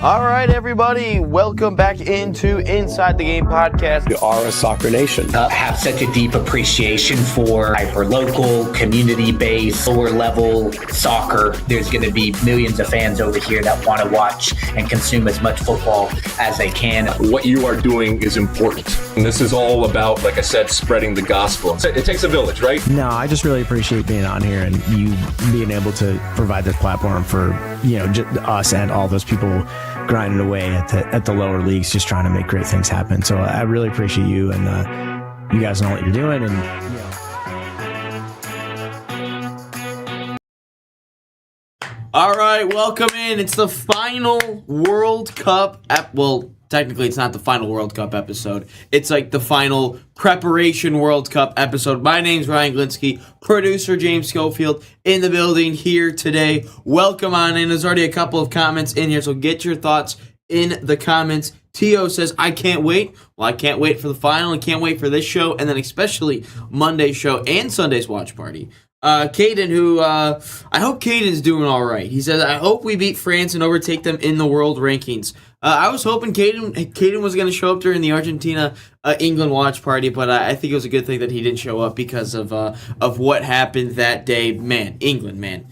All right, everybody, welcome back into Inside the Game podcast. You are a soccer nation. Have such a deep appreciation for hyper-local, community-based, lower-level soccer. There's going to be millions of fans over here that want to watch and consume as much football as they can. What you are doing is important. And this is all about, like I said, spreading the gospel. It takes a village, right? No, I just really appreciate being on here and you being able to provide this platform for, us and all those people grinding away at the lower leagues, just trying to make great things happen. So I really appreciate you, and you guys know what you're doing. And All right, welcome in. It's the final World Cup. Technically, it's not the final World Cup episode. It's like the final preparation World Cup episode. My name's Ryan Glinsky, producer James Schofield in the building here today. Welcome on in. There's already a couple of comments in here, so get your thoughts in the comments. T.O. says, I can't wait. Well, I can't wait for the final. I can't wait for this show, and then especially Monday's show and Sunday's watch party. Caden, who, I hope Caden's doing all right. He says, I hope we beat France and overtake them in the world rankings. I was hoping Caden was going to show up during the Argentina-England watch party, but I think it was a good thing that he didn't show up because of what happened that day. Man, England, man.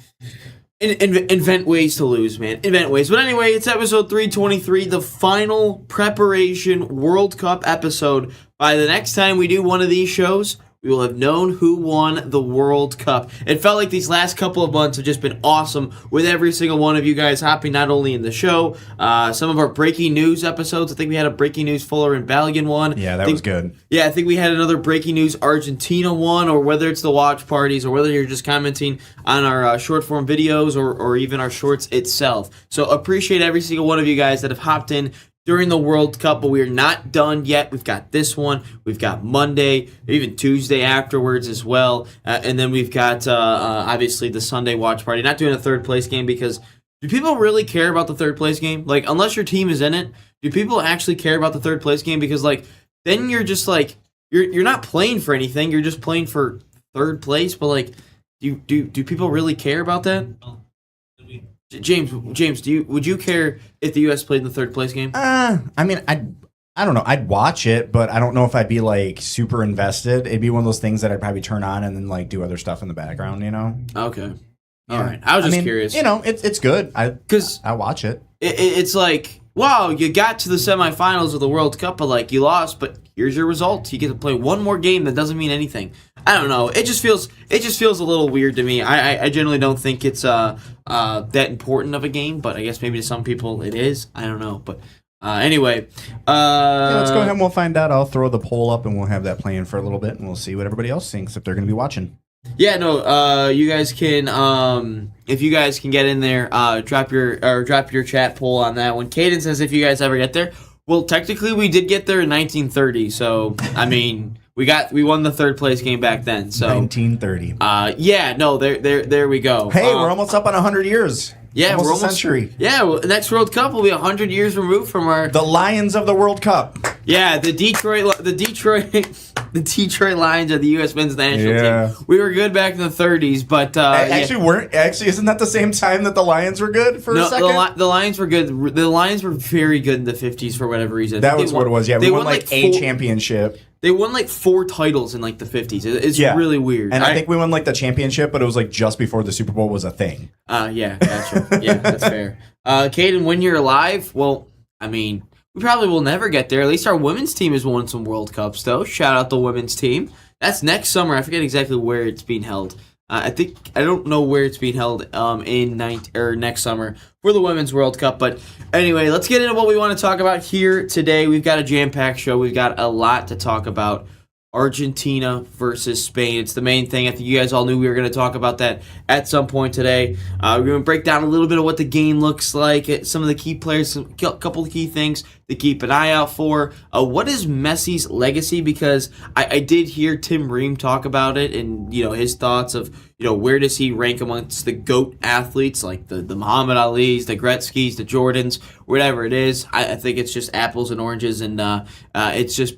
Invent ways to lose, man. Invent ways. But anyway, it's episode 323, the final preparation World Cup episode. By the next time we do one of these shows, we will have known who won the World Cup. It felt like these last couple of months have just been awesome with every single one of you guys hopping not only in the show, some of our breaking news episodes. I think we had a breaking news Fuller and Baligan one. Yeah, that was good. Yeah, I think we had another breaking news Argentina one, or whether it's the watch parties, or whether you're just commenting on our short form videos or even our shorts itself. So appreciate every single one of you guys that have hopped in during the World Cup, but we are not done yet. We've got this one. We've got Monday, even Tuesday afterwards as well. And then we've got, obviously, the Sunday watch party. Not doing a third place game because do people really care about the third place game? Like, unless your team is in it, do people actually care about the third place game? Because, like, then you're just, like, you're not playing for anything. You're just playing for third place. But, like, do people really care about that? James, would you care if the U.S. played in the third place game? I mean, I don't know. I'd watch it, but I don't know if I'd be like super invested. It'd be one of those things that I'd probably turn on and then like do other stuff in the background, Okay. Yeah. All right. I was just curious. It's good. I watch it. It's like, wow, you got to the semifinals of the World Cup, but like you lost, but here's your results. You get to play one more game that doesn't mean anything. I don't know. It just feels a little weird to me. I generally don't think it's that important of a game, but I guess maybe to some people it is. I don't know, but anyway, let's go ahead and we'll find out. I'll throw the poll up and we'll have that playing for a little bit, and we'll see what everybody else thinks if they're going to be watching. Yeah, no. You guys can, if you guys can get in there, drop your chat poll on that one. Caden says if you guys ever get there, Well, technically, we did get there in 1930. So, I mean, we won the third place game back then. So, 1930. yeah, no, there we go. Hey, we're almost up on 100 years. Yeah, almost we're a century. Yeah, well, next World Cup will be 100 years removed from our. The Lions of the World Cup. Yeah, the Detroit Lions are the U.S. men's national team. We were good back in the 30s, but Actually, isn't that the same time that the Lions were good for a second? The Lions were good. The Lions were very good in the 50s for whatever reason. That was what it was. Yeah, they we won like a championship. They won like 4 titles in like the 50s. It's really weird. And I think we won like the championship, but it was like just before the Super Bowl was a thing. Yeah, gotcha. Yeah, that's fair. Caden, when you're alive, well, I mean, we probably will never get there. At least our women's team has won some World Cups, though. Shout out the women's team. That's next summer. I forget exactly where it's being held. I don't know where it's being held next summer for the Women's World Cup. But anyway, let's get into what we want to talk about here today. We've got a jam-packed show. We've got a lot to talk about. Argentina versus Spain. It's the main thing. I think you guys all knew we were going to talk about that at some point today. We're going to break down a little bit of what the game looks like, some of the key players, a couple of key things to keep an eye out for. What is Messi's legacy? Because I did hear Tim Ream talk about it and his thoughts of where does he rank amongst the GOAT athletes like the Muhammad Ali's, the Gretzky's, the Jordans, whatever it is. I think it's just apples and oranges, and it's just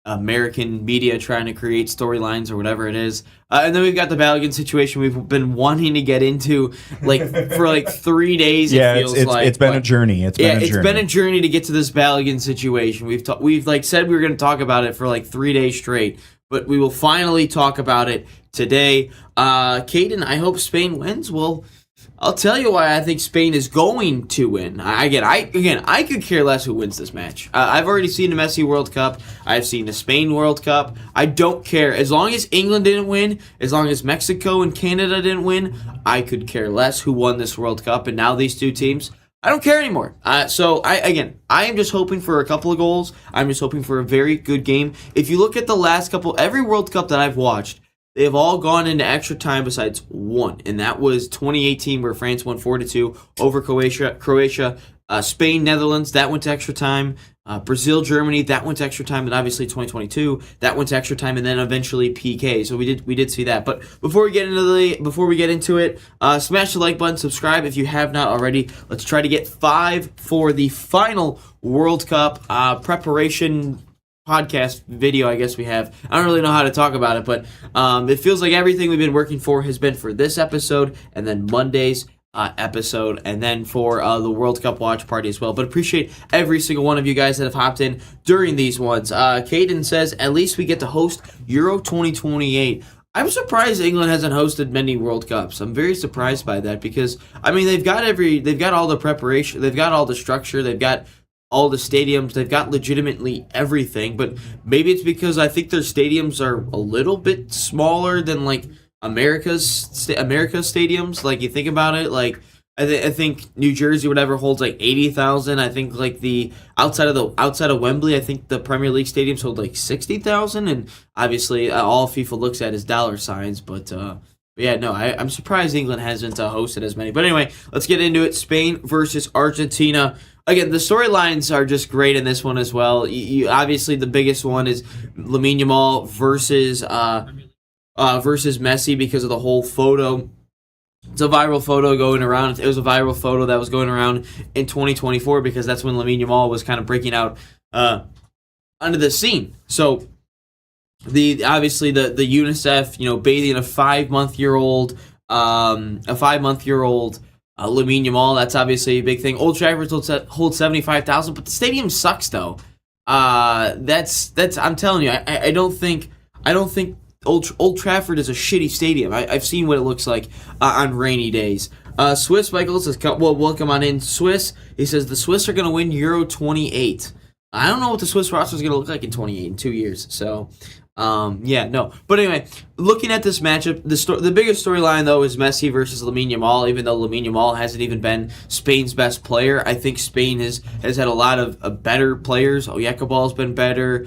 American media trying to create storylines or whatever it is. And then we've got the Balogun situation we've been wanting to get into for 3 days. It's been a journey. It's been a journey to get to this Balogun situation. We've said we were going to talk about it for 3 days straight, but we will finally talk about it today. Caden, I hope Spain wins. Well, I'll tell you why I think Spain is going to win. I could care less who wins this match. I've already seen the Messi World Cup. I've seen the Spain World Cup. I don't care. As long as England didn't win, as long as Mexico and Canada didn't win, I could care less who won this World Cup. And now these two teams, I don't care anymore. So I am just hoping for a couple of goals. I'm just hoping for a very good game. If you look at the last every World Cup that I've watched, they have all gone into extra time besides one, and that was 2018 where France won 4-2 over Croatia. Spain, Netherlands, that went to extra time. Brazil, Germany, that went to extra time, and obviously 2022 that went to extra time, and then eventually PK. So we did see that. But before we get into it, smash the like button, subscribe if you have not already. Let's try to get 5 for the final World Cup preparation podcast video. I guess we have. I don't really know how to talk about it, but it feels like everything we've been working for has been for this episode, and then Monday's episode, and then for the World Cup watch party as well. But appreciate every single one of you guys that have hopped in during these ones. Caden says, at least we get to host Euro 2028. I'm surprised England hasn't hosted many World Cups. I'm very surprised by that because, I mean, they've got all the preparation, they've got all the structure, they've got all the stadiums, they've got legitimately everything, but maybe it's because I think their stadiums are a little bit smaller than America's stadiums. You think about it, I think New Jersey whatever holds 80,000. I think the outside of Wembley, I think the Premier League stadiums hold 60,000, and obviously all FIFA looks at is dollar signs, but yeah, no, I'm surprised England hasn't hosted as many. But anyway, let's get into it. Spain versus Argentina. Again, the storylines are just great in this one as well. You obviously, the biggest one is Lamine Yamal versus Messi because of the whole photo. It's a viral photo going around. It was a viral photo that was going around in 2024 because that's when Lamine Yamal was kind of breaking out onto the scene. So the UNICEF, bathing a 5-month-year-old Lamine Yamal, that's obviously a big thing. Old Trafford holds 75,000, but the stadium sucks though. That's I'm telling you, I don't think Old Trafford is a shitty stadium. I've seen what it looks like on rainy days. Swiss Michael says, well, welcome on in, Swiss. He says the Swiss are going to win Euro 28. I don't know what the Swiss roster is going to look like in 28 in 2 years. So, yeah, no. But anyway, looking at this matchup, the biggest storyline, though, is Messi versus Lamine Yamal. Even though Lamine Yamal hasn't even been Spain's best player, I think Spain has had a lot of better players. Oyarzabal has been better.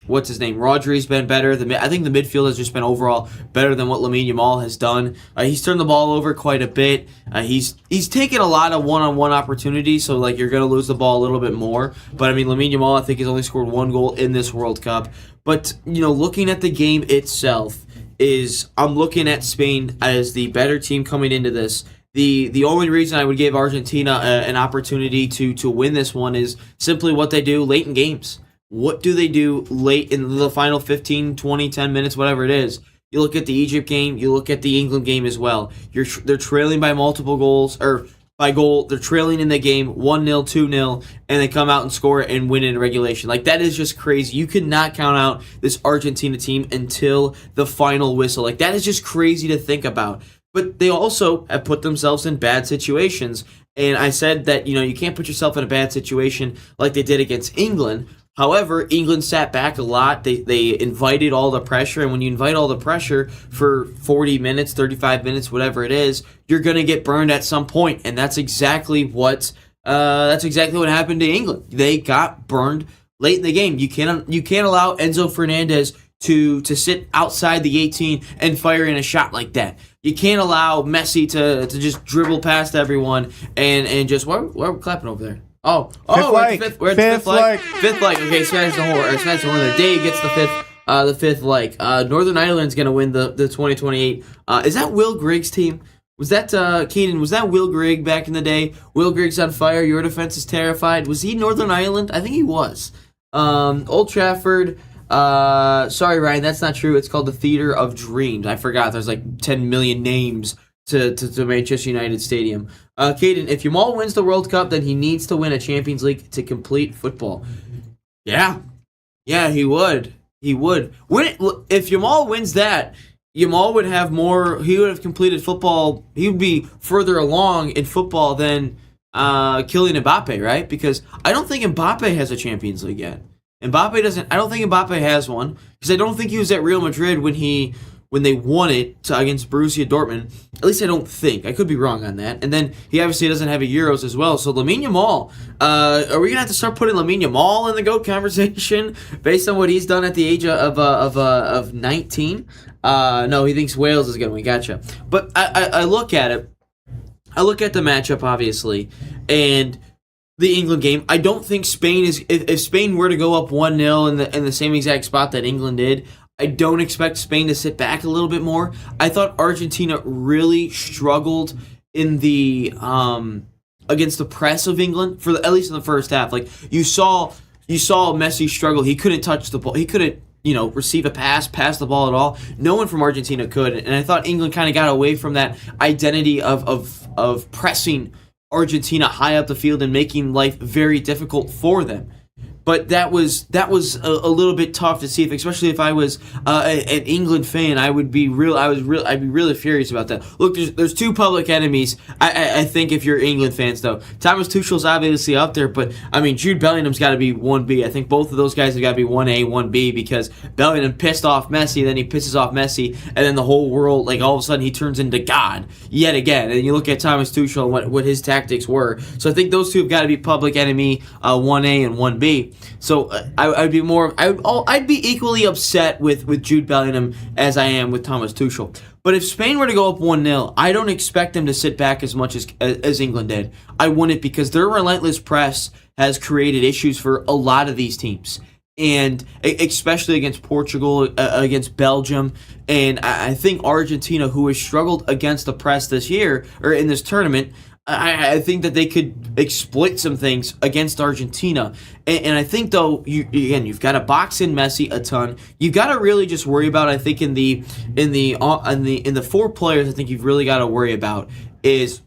what's his name? Rodri's been better. I think the midfield has just been overall better than what Lamine Yamal has done. He's turned the ball over quite a bit. He's taken a lot of one-on-one opportunities, so like you're going to lose the ball a little bit more. But I mean, Lamine Yamal, I think, has only scored 1 goal in this World Cup. But looking at the game itself, I'm looking at Spain as the better team coming into this. The only reason I would give Argentina an opportunity to win this one is simply what they do late in games. What do they do late in the final 15, 20, 10 minutes, whatever it is? You look at the Egypt game, you look at the England game as well. They're trailing by multiple goals, or by goal. They're trailing in the game 1-0, 2-0, and they come out and score and win in regulation. Like, that is just crazy. You could not count out this Argentina team until the final whistle. Like, that is just crazy to think about. But they also have put themselves in bad situations. And I said that, you can't put yourself in a bad situation like they did against England. However, England sat back a lot. They invited all the pressure, and when you invite all the pressure for 40 minutes, 35 minutes, whatever it is, you're going to get burned at some point, and that's exactly what happened to England. They got burned late in the game. You can't allow Enzo Fernandez to sit outside the 18 and fire in a shot like that. You can't allow Messi to just dribble past everyone and just why are we clapping over there? We're at the fifth leg. Fifth leg. Okay, smash the horn there. Dave gets the fifth leg. Northern Ireland's gonna win the 2028. Is that Will Grigg's team? Was that Keenan? Was that Will Grigg back in the day? Will Grigg's on fire. Your defense is terrified. Was he Northern Ireland? I think he was. Old Trafford. Sorry, Ryan, that's not true. It's called the Theater of Dreams. I forgot. There's like 10 million names to Manchester United Stadium. Caden, if Yamal wins the World Cup, then he needs to win a Champions League to complete football. Yeah, he would. If Yamal wins that, Yamal would have more. He would have completed football. He would be further along in football than Kylian Mbappe, right? Because I don't think Mbappe has a Champions League yet. Mbappe doesn't. I don't think Mbappe has one because I don't think he was at Real Madrid when they won it against Borussia Dortmund. At least I don't think. I could be wrong on that. And then he obviously doesn't have a Euros as well. So Lamine Yamal, are we gonna have to start putting Lamine Yamal in the GOAT conversation based on what he's done at the age of 19? No, he thinks Wales is gonna win. Gotcha. But I look at it. I look at the matchup obviously, and the England game. I don't think Spain is. If Spain were to go up 1-0 in the same exact spot that England did, I don't expect Spain to sit back a little bit more. I thought Argentina really struggled in the against the press of England at least in the first half. Like you saw Messi struggle. He couldn't touch the ball. He couldn't receive a pass the ball at all. No one from Argentina could. And I thought England kind of got away from that identity of pressing Argentina high up the field and making life very difficult for them. But that was a little bit tough to see, especially if I was an England fan. I'd be really furious about that. Look, there's two public enemies. I think if you're England fans though, Thomas Tuchel's obviously up there, but I mean Jude Bellingham's got to be 1B. I think both of those guys have got to be 1A, 1B because Bellingham pissed off Messi, then he pisses off Messi, and then the whole world, like all of a sudden he turns into God yet again. And you look at Thomas Tuchel and what his tactics were. So I think those two have got to be public enemy 1A and 1B. So I'd be equally upset with Jude Bellingham as I am with Thomas Tuchel. But if Spain were to go up 1-0, I don't expect them to sit back as much as England did. I wouldn't because their relentless press has created issues for a lot of these teams. And especially against Portugal, against Belgium, and I think Argentina, who has struggled against the press this year, or in this tournament, I think that they could exploit some things against Argentina, and I think though you've got to box in Messi a ton. You've got to really just worry about. I think in the 4 players, I think you've really got to worry about is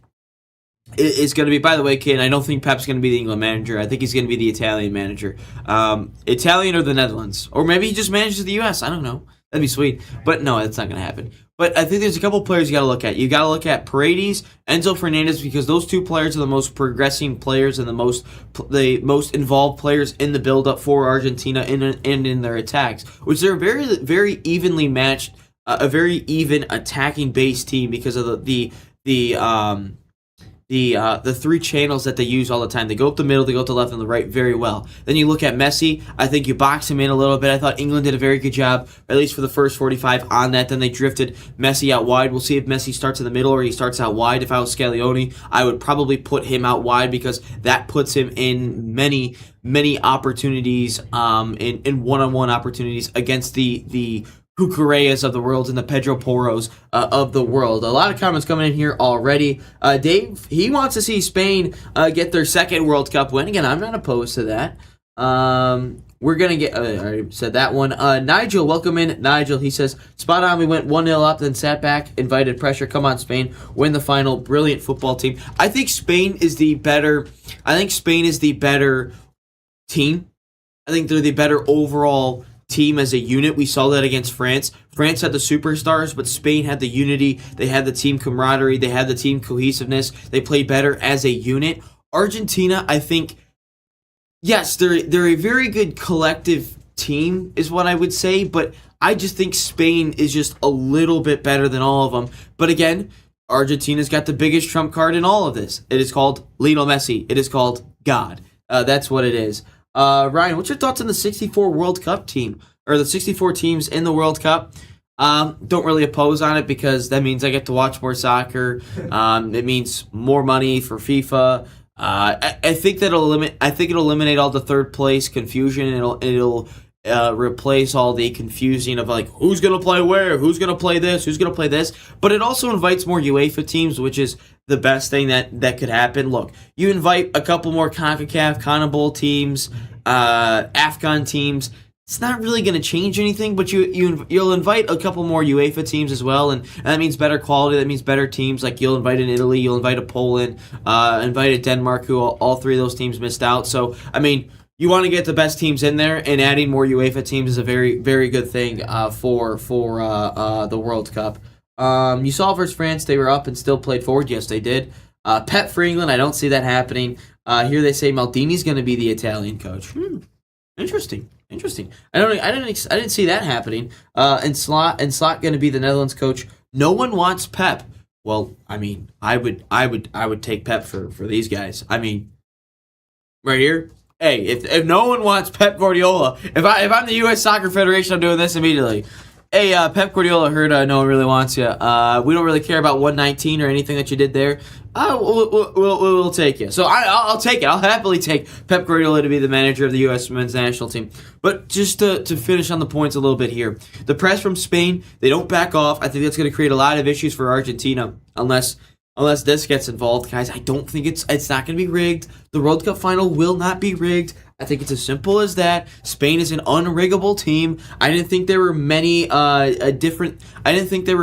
going to be. By the way, Kane, I don't think Pep's going to be the England manager. I think he's going to be the Italian manager, Italian or the Netherlands, or maybe he just manages the U.S. I don't know. That'd be sweet, but no, that's not going to happen. But I think there's a couple players you got to look at. You got to look at Paredes, Enzo Fernandez, because those two players are the most progressing players and the most involved players in the build-up for Argentina and in their attacks, which they're very, very evenly matched, a very even attacking base team because of the the three channels that they use all the time. They go up the middle, they go up the left and the right very well. Then you look at Messi. I think you box him in a little bit. I thought England did a very good job, at least for the first 45 on that. Then they drifted Messi out wide. We'll see if Messi starts in the middle or he starts out wide. If I was Scaloni, I would probably put him out wide because that puts him in many opportunities, in one-on-one opportunities against the Cucureas of the world and the Pedro Porros of the world. A lot of comments coming in here already. Dave, he wants to see Spain get their second World Cup win. Again, I'm not opposed to that. We're going to get... I already said that one. Nigel, welcome in. Nigel, he says, spot on, we went 1-0 up, then sat back, invited pressure. Come on, Spain. Win the final. Brilliant football team. I think Spain is the better team. I think they're the better overall team as a unit. We saw that against France. France had the superstars, but Spain had the unity. They had the team camaraderie. They had the team cohesiveness. They played better as a unit. Argentina, I think, yes, they're a very good collective team, is what I would say, but I just think Spain is just a little bit better than all of them. But again, Argentina's got the biggest trump card in all of this. It is called Lionel Messi. It is called God. That's what it is. Ryan, what's your thoughts on the 64 World Cup team, or the 64 teams in the World Cup? Don't really oppose on it because that means I get to watch more soccer. It means more money for FIFA. I think that'll eliminate all the third place confusion. It'll replace all the confusing of like who's gonna play where, who's gonna play this, who's gonna play this. But it also invites more UEFA teams, which is the best thing that could happen. Look, you invite a couple more CONCACAF, CONMEBOL teams, AFCON teams. It's not really going to change anything, but you'll invite a couple more UEFA teams as well, and that means better quality. That means better teams. Like you'll invite an Italy, you'll invite a Poland, invite a Denmark, who all three of those teams missed out. So I mean, you want to get the best teams in there, and adding more UEFA teams is a very, very good thing for the World Cup. You saw versus France, they were up and still played forward. Yes, they did. Pep for England, I don't see that happening. Here they say Maldini's going to be the Italian coach. Interesting. I didn't see that happening. And Slot going to be the Netherlands coach. No one wants Pep. Well, I mean, I would take Pep for these guys. I mean, right here. Hey, if no one wants Pep Guardiola, if I'm the U.S. Soccer Federation, I'm doing this immediately. Hey, Pep Guardiola, heard no one really wants you. We don't really care about 119 or anything that you did there. We'll take you. So I'll take it. I'll happily take Pep Guardiola to be the manager of the U.S. men's national team. But just to finish on the points a little bit here, the press from Spain, they don't back off. I think that's going to create a lot of issues for Argentina unless this gets involved, guys. I don't think it's not going to be rigged. The World Cup final will not be rigged. I think it's as simple as that. Spain is an unriggable team. I didn't think there were many different. I didn't think there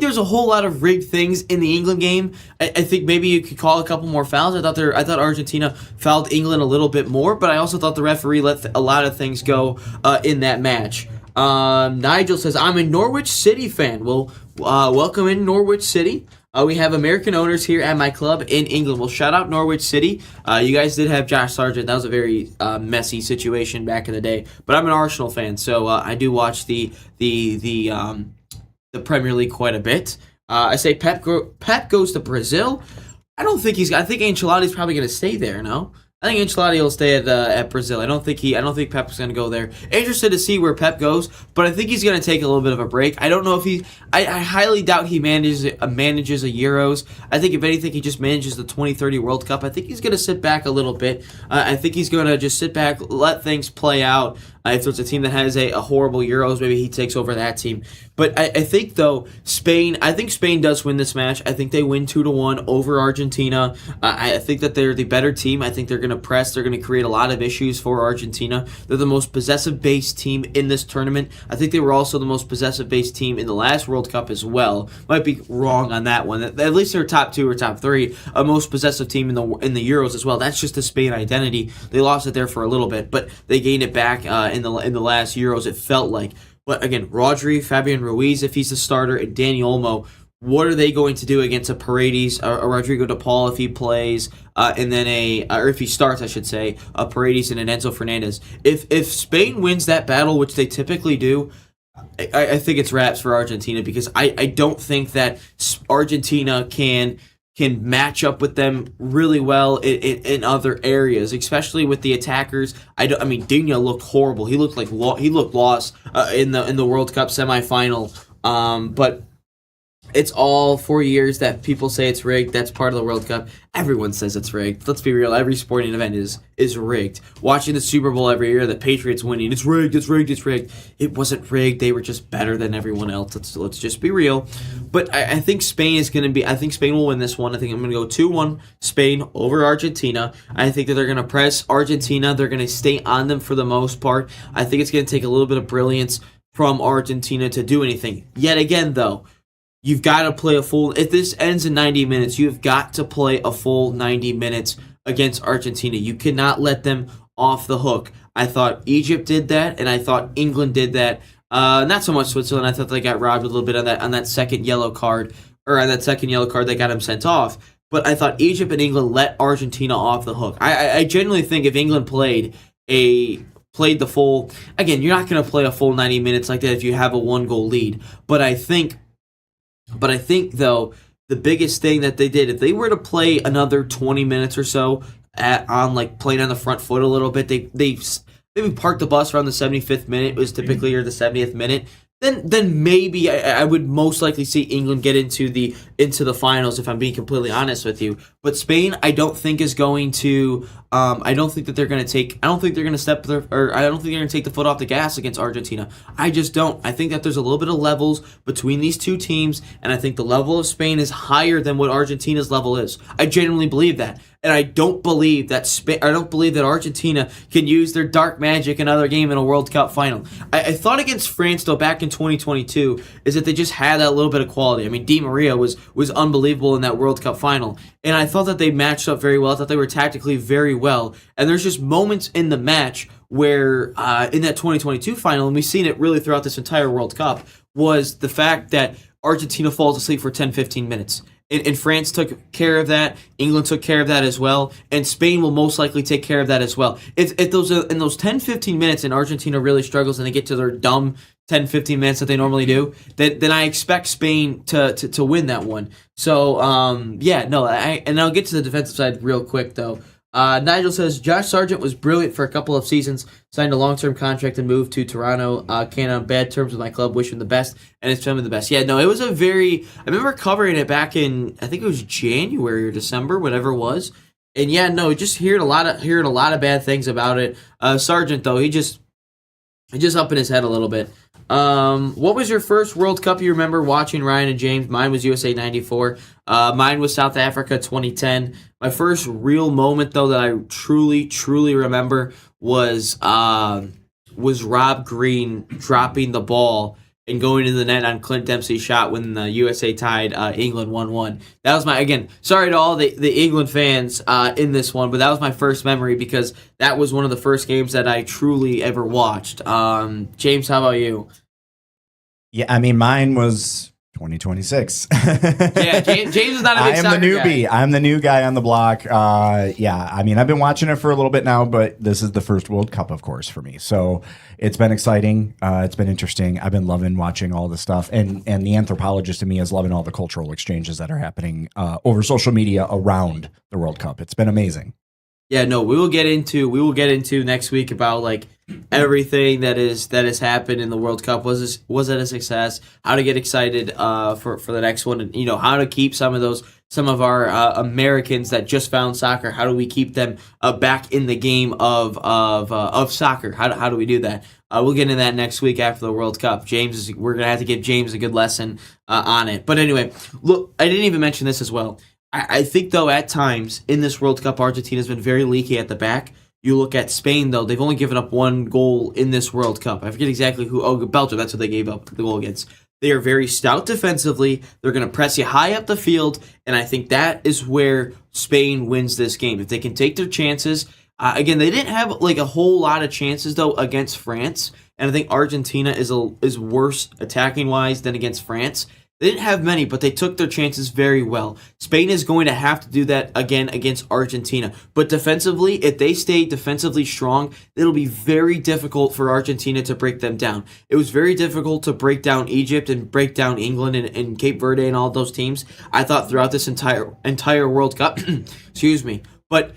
was a whole lot of rigged things in the England game. I think maybe you could call a couple more fouls. I thought Argentina fouled England a little bit more, but I also thought the referee let a lot of things go in that match. Nigel says, I'm a Norwich City fan. Well, welcome in Norwich City. We have American owners here at my club in England. Well, shout out Norwich City. You guys did have Josh Sargent. That was a very messy situation back in the day. But I'm an Arsenal fan, so I do watch the Premier League quite a bit. I say Pep goes to Brazil. I think Ancelotti's probably going to stay there. No, I think Ancelotti will stay at Brazil. I don't think Pep's going to go there. Interested to see where Pep goes, but I think he's going to take a little bit of a break. I don't know if I highly doubt he manages a Euros. I think if anything, he just manages the 2030 World Cup. I think he's going to sit back a little bit. I think he's going to just sit back, let things play out. If there's a team that has a horrible Euros, maybe he takes over that team. But I think, though, Spain does win this match. I think they win 2-1 over Argentina. I think that they're the better team. I think they're going to press. They're going to create a lot of issues for Argentina. They're the most possessive-based team in this tournament. I think they were also the most possessive-based team in the last World Cup as well. Might be wrong on that one. At least they're top 2 or top 3. A most possessive team in the Euros as well. That's just the Spain identity. They lost it there for a little bit, but they gained it back in the last Euros, it felt like. But again, Rodri, Fabian Ruiz, if he's the starter, and Dani Olmo, what are they going to do against a Paredes, a Rodrigo de Paul if he plays, and then or if he starts, I should say, a Paredes and an Enzo Fernandez? If Spain wins that battle, which they typically do, I think it's wraps for Argentina because I don't think that Argentina can match up with them really well in other areas, especially with the attackers. I mean, Digne looked horrible. He looked he looked lost in the World Cup semifinal. But it's all 4 years that people say it's rigged. That's part of the World Cup. Everyone says it's rigged. Let's be real. Every sporting event is rigged. Watching the Super Bowl every year, the Patriots winning, it's rigged, it's rigged, it's rigged. It wasn't rigged. They were just better than everyone else. Let's just be real. But I think Spain is going to be. I think Spain will win this one. I think I'm going to go 2-1 Spain over Argentina. I think that they're going to press Argentina. They're going to stay on them for the most part. I think it's going to take a little bit of brilliance from Argentina to do anything. Yet again, though, you've got to play a full. If this ends in 90 minutes, you've got to play a full 90 minutes against Argentina. You cannot let them off the hook. I thought Egypt did that, and I thought England did that. Not so much Switzerland. I thought they got robbed a little bit on that second yellow card, or on that second yellow card that got him sent off. But I thought Egypt and England let Argentina off the hook. I genuinely think if England played the full, again, you're not going to play a full 90 minutes like that if you have a 1-goal lead. But I think though, the biggest thing that they did, if they were to play another 20 minutes or so on playing on the front foot a little bit, they maybe parked the bus around the 75th minute, was typically, or the 70th minute, then maybe I would most likely see England get into the finals, if I'm being completely honest with you. But Spain, I don't think is going to. I don't think that they're going to take. I don't think they're going to step their, or I don't think they're going to take the foot off the gas against Argentina. I just don't. I think that there's a little bit of levels between these two teams, and I think the level of Spain is higher than what Argentina's level is. I genuinely believe that. And I don't believe that Argentina can use their dark magic another game in a World Cup final. I thought against France, though, back in 2022, is that they just had that little bit of quality. I mean, Di Maria was unbelievable in that World Cup final. And I thought that they matched up very well. I thought they were tactically very well. And there's just moments in the match where, in that 2022 final, and we've seen it really throughout this entire World Cup, was the fact that Argentina falls asleep for 10-15 minutes. And France took care of that. England took care of that as well. And Spain will most likely take care of that as well. If those in those 10-15 minutes and Argentina really struggles and they get to their dumb 10-15 minutes that they normally do, then I expect Spain to win that one. So, and I'll get to the defensive side real quick, though. Nigel says, Josh Sargent was brilliant for a couple of seasons, signed a long-term contract and moved to Toronto. Can't on bad terms with my club, wish him the best, and his family the best. Yeah, no, it was I remember covering it back in, I think it was January or December, whatever it was. And yeah, no, just hearing a lot of bad things about it. Sargent, though, he just up in his head a little bit. What was your first World Cup you remember watching, Ryan and James? Mine was USA 94. Mine was South Africa 2010. My first real moment, though, that I truly, truly remember was Rob Green dropping the ball and going into the net on Clint Dempsey's shot when the USA tied England 1-1. That was again, sorry to all the England fans in this one, but that was my first memory because that was one of the first games that I truly ever watched. James, how about you? Yeah, I mean, mine was 2026. Yeah, James is not a big I am the newbie. Guy. I'm the new guy on the block. Yeah, I mean, I've been watching it for a little bit now, but this is the first World Cup, of course, for me. So it's been exciting. It's been interesting. I've been loving watching all the stuff. And the anthropologist in me is loving all the cultural exchanges that are happening over social media around the World Cup. It's been amazing. Yeah, no, we will get into next week about everything that has happened in the World Cup. Was it a success? How to get excited for the next one, and how to keep some of our Americans that just found soccer. How do we keep them back in the game of soccer? How do we do that? We'll get into that next week after the World Cup. We're gonna have to give James a good lesson on it. But anyway, look, I didn't even mention this as well. I think, though, at times in this World Cup, Argentina's been very leaky at the back. You look at Spain, though, they've only given up one goal in this World Cup. I forget exactly who. Oh, Belgium, that's what they gave up the goal against. They are very stout defensively. They're going to press you high up the field, and I think that is where Spain wins this game. If they can take their chances. Again, they didn't have a whole lot of chances, though, against France, and I think Argentina is worse attacking-wise than against France. They didn't have many, but they took their chances very well. Spain is going to have to do that again against Argentina. But defensively, if they stay defensively strong, it'll be very difficult for Argentina to break them down. It was very difficult to break down Egypt and break down England and Cape Verde and all those teams, I thought, throughout this entire World Cup. Excuse me. But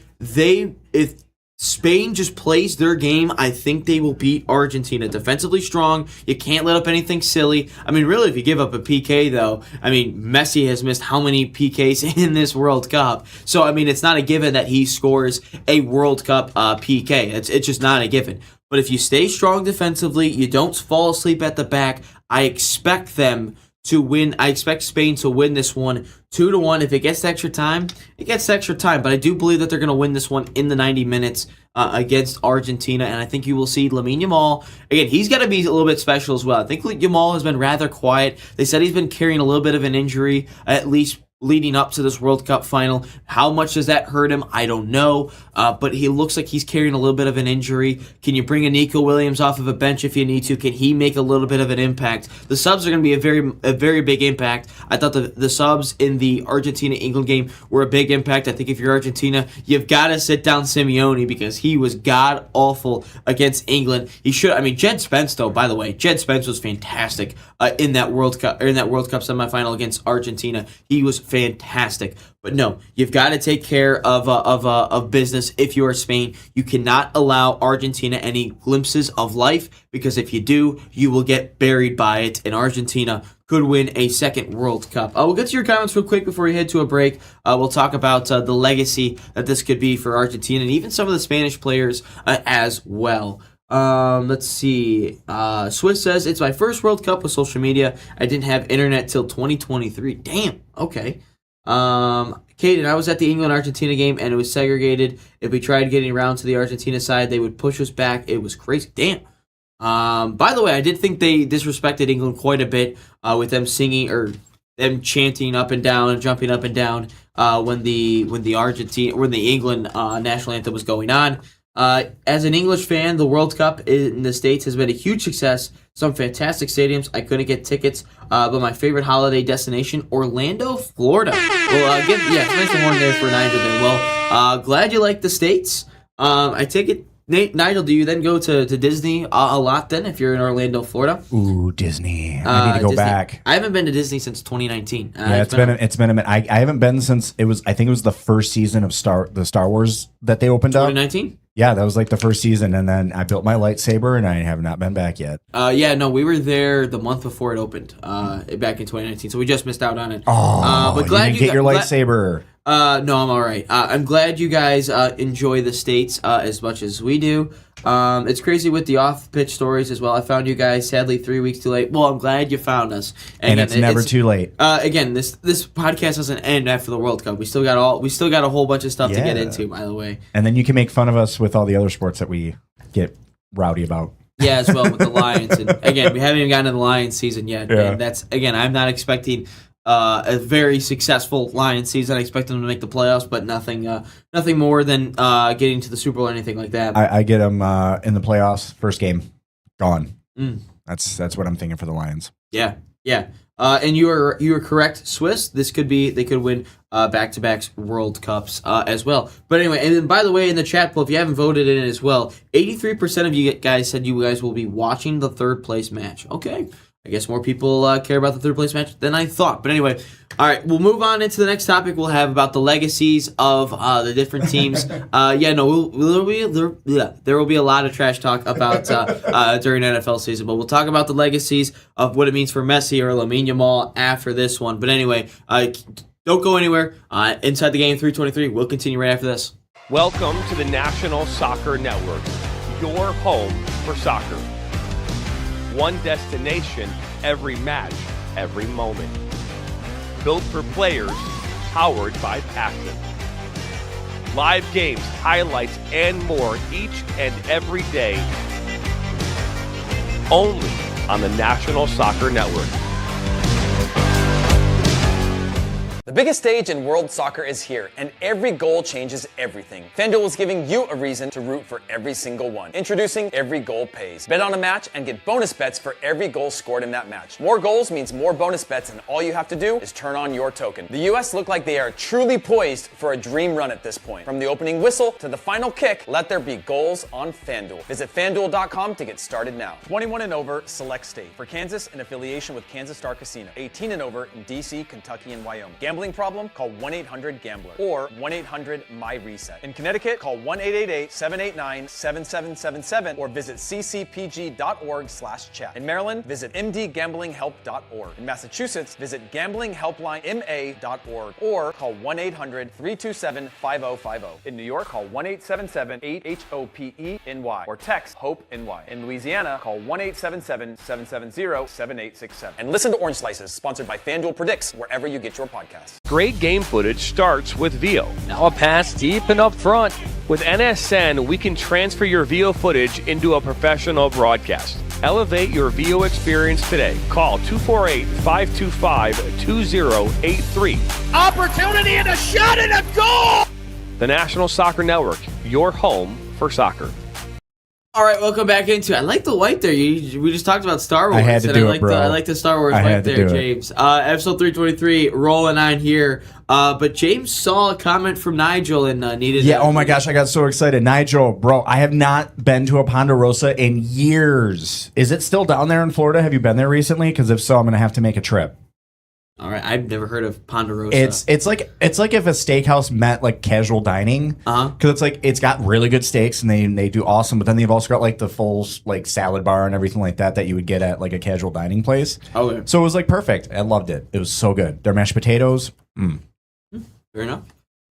if Spain just plays their game, I think they will beat Argentina. Defensively strong. You can't let up anything silly. I mean, really, if you give up a PK, though, I mean, Messi has missed how many PKs in this World Cup? So, I mean, it's not a given that he scores a World Cup PK. It's just not a given. But if you stay strong defensively, you don't fall asleep at the back, I expect them to win. I expect Spain to win this one 2-1. If it gets to extra time, it gets to extra time. But I do believe that they're going to win this one in the 90 minutes against Argentina. And I think you will see Lamine Yamal. Again, he's got to be a little bit special as well. I think Yamal has been rather quiet. They said he's been carrying a little bit of an injury, at least leading up to this World Cup final. How much does that hurt him? I don't know. But he looks like he's carrying a little bit of an injury. Can you bring a Nico Williams off of a bench if you need to? Can he make a little bit of an impact? The subs are going to be a very big impact. I thought the subs in the Argentina-England game were a big impact. I think if you're Argentina, you've got to sit down Simeone because he was god-awful against England. He should. I mean, Jed Spence, though, by the way, Jed Spence was fantastic in that World Cup semifinal against Argentina. He was fantastic. But no, you've got to take care of business if you are Spain. You cannot allow Argentina any glimpses of life because if you do, you will get buried by it. And Argentina could win a second World Cup. We'll get to your comments real quick before we head to a break. We'll talk about the legacy that this could be for Argentina and even some of the Spanish players as well. Let's see. Swiss says, it's my first World Cup with social media. I didn't have internet till 2023. Damn. Okay. Caden, I was at the England-Argentina game, and it was segregated. If we tried getting around to the Argentina side, they would push us back. It was crazy. Damn. By the way, I did think they disrespected England quite a bit with them singing or them chanting up and down and jumping up and down when the England national anthem was going on. As an English fan, the World Cup in the States has been a huge success. Some fantastic stadiums. I couldn't get tickets, but my favorite holiday destination, Orlando, Florida. Well, it's nice to warn there for Nigel there. Well, glad you like the States. I take it, Nigel, do you then go to Disney a lot then if you're in Orlando, Florida? Ooh, Disney. I need to go Disney. back. I haven't been to Disney since 2019. Yeah, it's been a minute. I haven't been since I think it was the first season of the Star Wars that they opened up. 2019? Yeah, that was like the first season, and then I built my lightsaber, and I have not been back yet. We were there the month before it opened, back in 2019, so we just missed out on it. But glad you didn't get your lightsaber. No, I'm all right. I'm glad you guys enjoy the States as much as we do. It's crazy with the off-pitch stories as well. I found you guys, sadly, 3 weeks too late. Well, I'm glad you found us. And it's never too late. Again, this podcast doesn't end after the World Cup. We still got a whole bunch of stuff to get into, by the way. And then you can make fun of us with all the other sports that we get rowdy about. Yeah, as well with the Lions. And again, we haven't even gotten to the Lions season yet. Yeah. And that's, again, I'm not expecting a very successful Lions season. I expect them to make the playoffs, but nothing more than getting to the Super Bowl or anything like that. I get them in the playoffs, first game, gone. That's what I'm thinking for the Lions. Yeah. And you are correct, Swiss. They could win back-to-back World Cups as well. But anyway, and then by the way, in the chat poll, if you haven't voted in it as well, 83% of you guys said you guys will be watching the third place match. Okay. I guess more people care about the third place match than I thought. But anyway, all right, we'll move on into the next topic. We'll have about the legacies of the different teams. There will be a lot of trash talk about during NFL season. But we'll talk about the legacies of what it means for Messi or Lamine Yamal after this one. But anyway, don't go anywhere. Inside the Game 323. We'll continue right after this. Welcome to the National Soccer Network, your home for soccer. One destination, every match, every moment. Built for players, powered by passion. Live games, highlights, and more each and every day. Only on the National Soccer Network. The biggest stage in world soccer is here, and every goal changes everything. FanDuel is giving you a reason to root for every single one. Introducing Every Goal Pays. Bet on a match and get bonus bets for every goal scored in that match. More goals means more bonus bets, and all you have to do is turn on your token. The US look like they are truly poised for a dream run at this point. From the opening whistle to the final kick, let there be goals on FanDuel. Visit FanDuel.com to get started now. 21 and over, select state. For Kansas, in affiliation with Kansas Star Casino. 18 and over in DC, Kentucky, and Wyoming. Gambling problem? Call 1-800-GAMBLER or 1-800-MY-RESET. In Connecticut, call 1-888-789-7777 or visit ccpg.org/chat. In Maryland, visit mdgamblinghelp.org. In Massachusetts, visit gamblinghelplinema.org or call 1-800-327-5050. In New York, call 1-877-8-HOPE-NY or text HOPE-NY. In Louisiana, call 1-877-770-7867. And listen to Orange Slices, sponsored by FanDuel Predicts, wherever you get your podcasts. Great game footage starts with Vio. Now a pass deep and up front. With NSN, we can transfer your Vio footage into a professional broadcast. Elevate your Vio experience today. Call 248-525-2083. Opportunity and a shot and a goal! The National Soccer Network, your home for soccer. All right, welcome back into it. I like the white there. We just talked about Star Wars. I had to do it, bro. I like the Star Wars I white had to there, do it. James. Episode 323, rolling on here. But James saw a comment from Nigel and needed. Yeah, oh my gosh, I got so excited. Nigel, bro, I have not been to a Ponderosa in years. Is it still down there in Florida? Have you been there recently? Because if so, I'm going to have to make a trip. All right, I've never heard of Ponderosa. It's like if a steakhouse met like casual dining, because it's like it's got really good steaks and they do awesome, but then they've also got like the full like salad bar and everything like that you would get at like a casual dining place. Okay. So it was like perfect. I loved it. It was so good. Their mashed potatoes. Fair enough.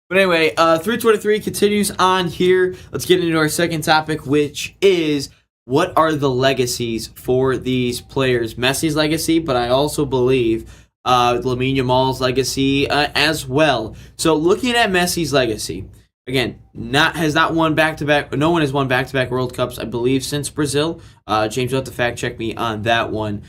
But anyway, 323 continues on here. Let's get into our second topic, which is what are the legacies for these players? Messi's legacy, but I also believe Lamine Yamal's legacy as well. So looking at Messi's legacy, again, no one has won back-to-back World Cups, I believe, since Brazil. James, you'll have to fact-check me on that one,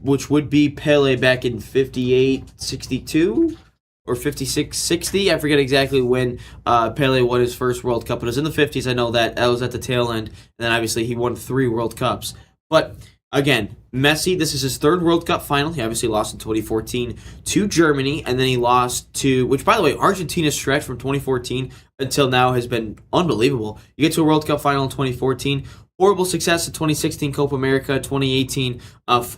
which would be Pele back in 58-62 or 56-60. I forget exactly when Pele won his first World Cup. It was in the 50s, I know that. That was at the tail end. And then obviously he won 3 World Cups. But again, Messi, this is his 3rd World Cup final. He obviously lost in 2014 to Germany, and then he lost to, which, by the way, Argentina's stretch from 2014 until now has been unbelievable. You get to a World Cup final in 2014. Horrible success in 2016 Copa America. 2018 was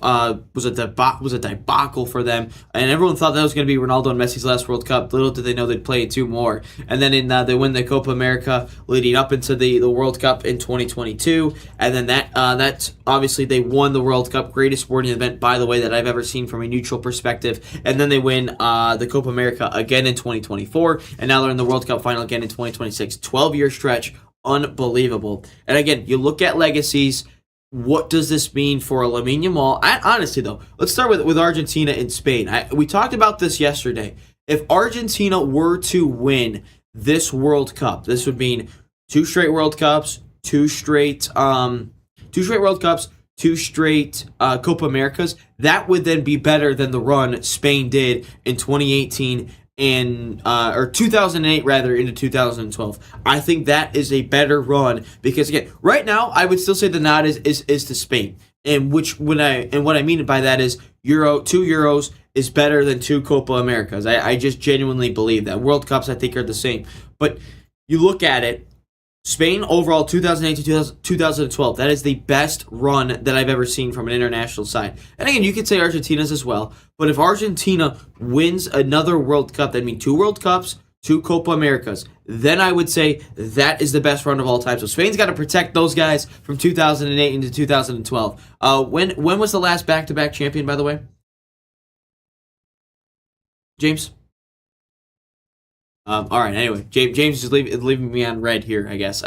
a debacle for them, and everyone thought that was going to be Ronaldo and Messi's last World Cup. Little did they know they'd play 2 more. And then they win the Copa America leading up into the World Cup in 2022, and then that's obviously they won the World Cup, greatest sporting event, by the way, that I've ever seen from a neutral perspective. And then they win the Copa America again in 2024, and now they're in the World Cup final again in 2026. 12-year stretch. Unbelievable. And again, you look at legacies. What does this mean for Lamine Yamal? Honestly, though, let's start with Argentina and Spain. We talked about this yesterday. If Argentina were to win this World Cup, this would mean 2 straight World Cups, 2 straight World Cups, 2 straight Copa Americas. That would then be better than the run Spain did in 2018 or 2008 rather into 2012. I think that is a better run because again, right now I would still say the nod is to Spain, and what I mean by that is 2 Euros is better than 2 Copa Americas. I just genuinely believe that. World Cups I think are the same, but you look at it. Spain overall 2008 to 2012, that is the best run that I've ever seen from an international side. And again, you could say Argentina's as well, but if Argentina wins another World Cup, that means 2 World Cups, 2 Copa Americas, then I would say that is the best run of all time. So Spain's got to protect those guys from 2008 into 2012. When was the last back-to-back champion, by the way? James? All right. Anyway, James is leaving me on red here, I guess.